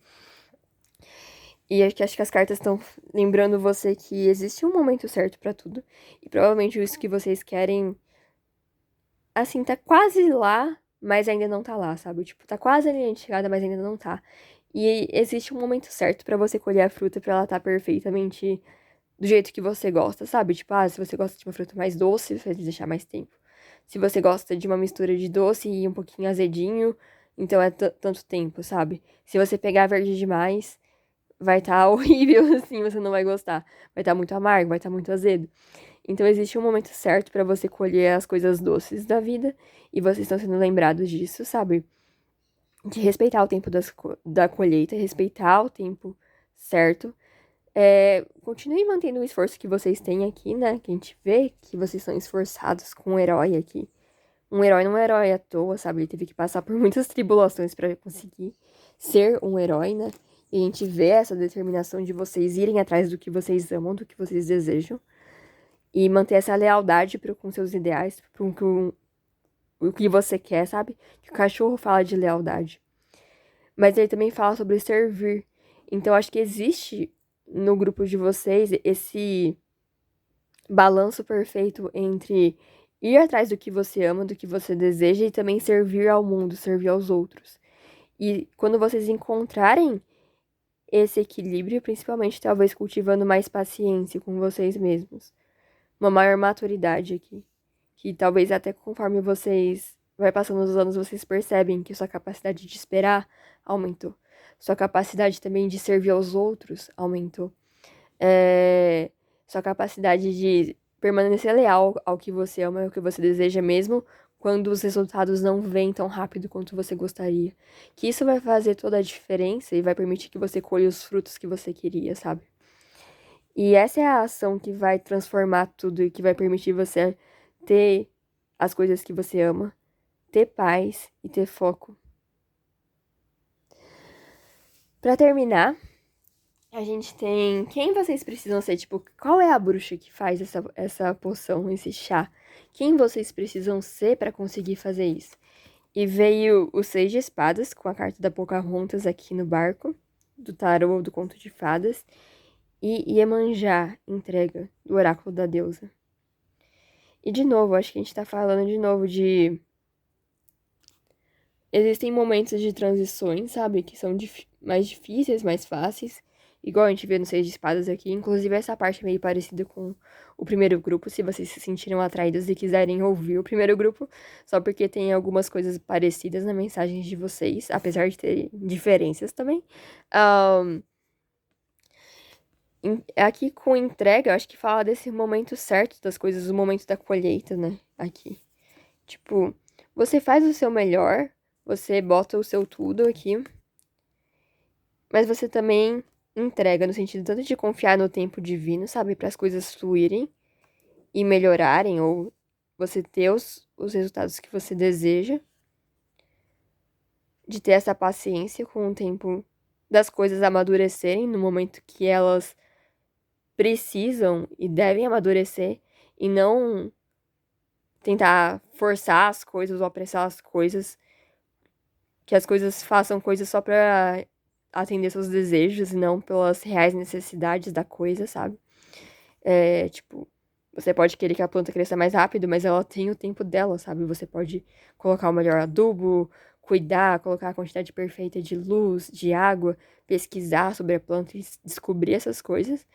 E acho que as cartas estão lembrando você que existe um momento certo para tudo. E provavelmente isso que vocês querem, assim, tá quase lá, mas ainda não tá lá, sabe? Tipo, tá quase ali de chegada, mas ainda não tá. E existe um momento certo para você colher a fruta pra ela estar perfeitamente do jeito que você gosta, sabe? Tipo, se você gosta de uma fruta mais doce, você vai deixar mais tempo. Se você gosta de uma mistura de doce e um pouquinho azedinho, então é tanto tempo, sabe? Se você pegar verde demais, vai estar horrível, assim, você não vai gostar. Vai estar muito amargo, vai estar muito azedo. Então existe um momento certo para você colher as coisas doces da vida e vocês estão sendo lembrados disso, sabe? De respeitar o tempo da colheita, respeitar o tempo certo. Continue mantendo o esforço que vocês têm aqui, né? Que a gente vê que vocês são esforçados com um herói aqui. Um herói não é um herói à toa, sabe? Ele teve que passar por muitas tribulações para conseguir ser um herói, né? E a gente vê essa determinação de vocês irem atrás do que vocês amam, do que vocês desejam. E manter essa lealdade com seus ideais, com o que você quer, sabe? Que o cachorro fala de lealdade. Mas ele também fala sobre servir. Então, acho que existe no grupo de vocês esse balanço perfeito entre ir atrás do que você ama, do que você deseja e também servir ao mundo, servir aos outros. E quando vocês encontrarem esse equilíbrio, principalmente talvez cultivando mais paciência com vocês mesmos, uma maior maturidade aqui, que talvez até conforme vocês vai passando os anos, vocês percebem que sua capacidade de esperar aumentou. Sua capacidade também de servir aos outros aumentou. Sua capacidade de permanecer leal ao que você ama, ao que você deseja mesmo, quando os resultados não vêm tão rápido quanto você gostaria. Que isso vai fazer toda a diferença e vai permitir que você colha os frutos que você queria, sabe? E essa é a ação que vai transformar tudo e que vai permitir você ter as coisas que você ama, ter paz e ter foco. Pra terminar, a gente tem quem vocês precisam ser, tipo, qual é a bruxa que faz essa poção, esse chá? Quem vocês precisam ser pra conseguir fazer isso? E veio o Seis de Espadas com a carta da Pocahontas aqui no barco, do tarô do Conto de Fadas, e Iemanjá, entrega, do Oráculo da Deusa. E de novo, acho que a gente tá falando de novo de. Existem momentos de transições, sabe? Que são mais difíceis, mais fáceis. Igual a gente vê no Seis de Espadas aqui. Inclusive, essa parte é meio parecida com o primeiro grupo, se vocês se sentiram atraídos e quiserem ouvir o primeiro grupo. Só porque tem algumas coisas parecidas na mensagem de vocês, apesar de ter diferenças também. Aqui com entrega, eu acho que fala desse momento certo das coisas, o momento da colheita, né? Aqui. Tipo, você faz o seu melhor, você bota o seu tudo aqui, mas você também entrega no sentido tanto de confiar no tempo divino, sabe, para as coisas fluírem e melhorarem, ou você ter os resultados que você deseja, de ter essa paciência com o tempo das coisas amadurecerem no momento que elas precisam e devem amadurecer, e não tentar forçar as coisas ou apressar as coisas, que as coisas façam coisas só pra atender seus desejos e não pelas reais necessidades da coisa, sabe? Tipo, você pode querer que a planta cresça mais rápido, mas ela tem o tempo dela, sabe? Você pode colocar o melhor adubo, cuidar, colocar a quantidade perfeita de luz, de água, pesquisar sobre a planta e descobrir essas coisas.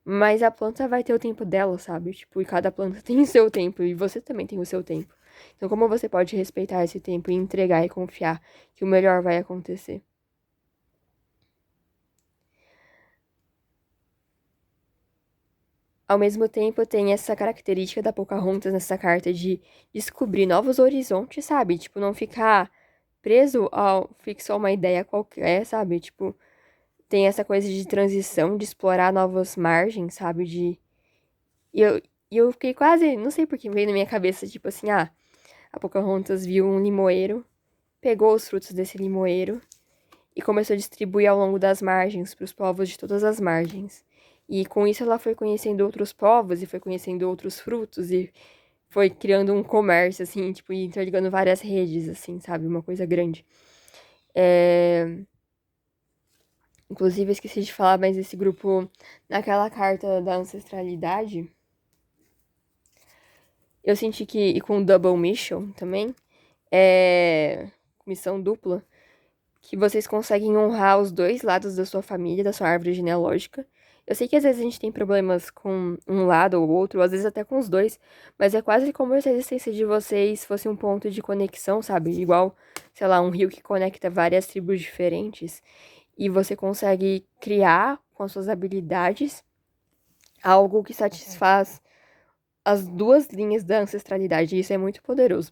Mas a planta vai ter o tempo dela, sabe? Tipo, e cada planta tem o seu tempo e você também tem o seu tempo. Então, como você pode respeitar esse tempo e entregar e confiar que o melhor vai acontecer? Ao mesmo tempo, tem essa característica da Pocahontas nessa carta de descobrir novos horizontes, sabe? Tipo, não ficar preso ao fixo a uma ideia qualquer, sabe? Tipo, tem essa coisa de transição, de explorar novas margens, sabe? E eu, e eu fiquei quase, não sei por que veio na minha cabeça, tipo assim, a Pocahontas viu um limoeiro, pegou os frutos desse limoeiro e começou a distribuir ao longo das margens para os povos de todas as margens. E com isso ela foi conhecendo outros povos e foi conhecendo outros frutos e foi criando um comércio, assim, tipo, e interligando várias redes, assim, sabe? Uma coisa grande. Inclusive, eu esqueci de falar, mas esse grupo, naquela carta da ancestralidade, eu senti que, e com Double Mission também, missão dupla, que vocês conseguem honrar os dois lados da sua família, da sua árvore genealógica. Eu sei que às vezes a gente tem problemas com um lado ou outro, ou às vezes até com os dois, mas é quase como se a existência de vocês fosse um ponto de conexão, sabe? Igual, sei lá, um rio que conecta várias tribos diferentes, e você consegue criar com as suas habilidades algo que satisfaz as duas linhas da ancestralidade, e isso é muito poderoso.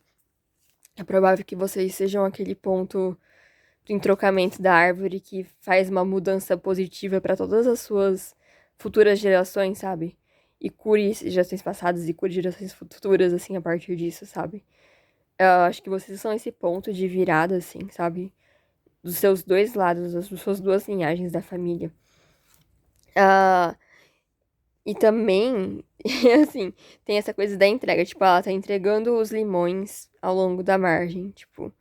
É provável que vocês sejam aquele ponto do entrocamento da árvore que faz uma mudança positiva para todas as suas futuras gerações, sabe? E cure gerações passadas e cure gerações futuras, assim, a partir disso, sabe? Eu acho que vocês são esse ponto de virada, assim, sabe? Dos seus dois lados, das suas duas linhagens da família. E também, assim, tem essa coisa da entrega. Tipo, ela tá entregando os limões ao longo da margem, tipo,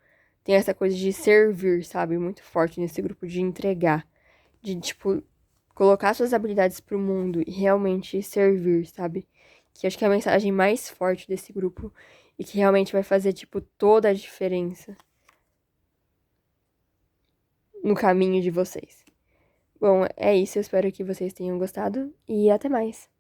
tem essa coisa de servir, sabe? Muito forte nesse grupo, de entregar. De, tipo, colocar suas habilidades pro mundo e realmente servir, sabe? Que acho que é a mensagem mais forte desse grupo e que realmente vai fazer, tipo, toda a diferença no caminho de vocês. Bom, é isso. Eu espero que vocês tenham gostado e até mais.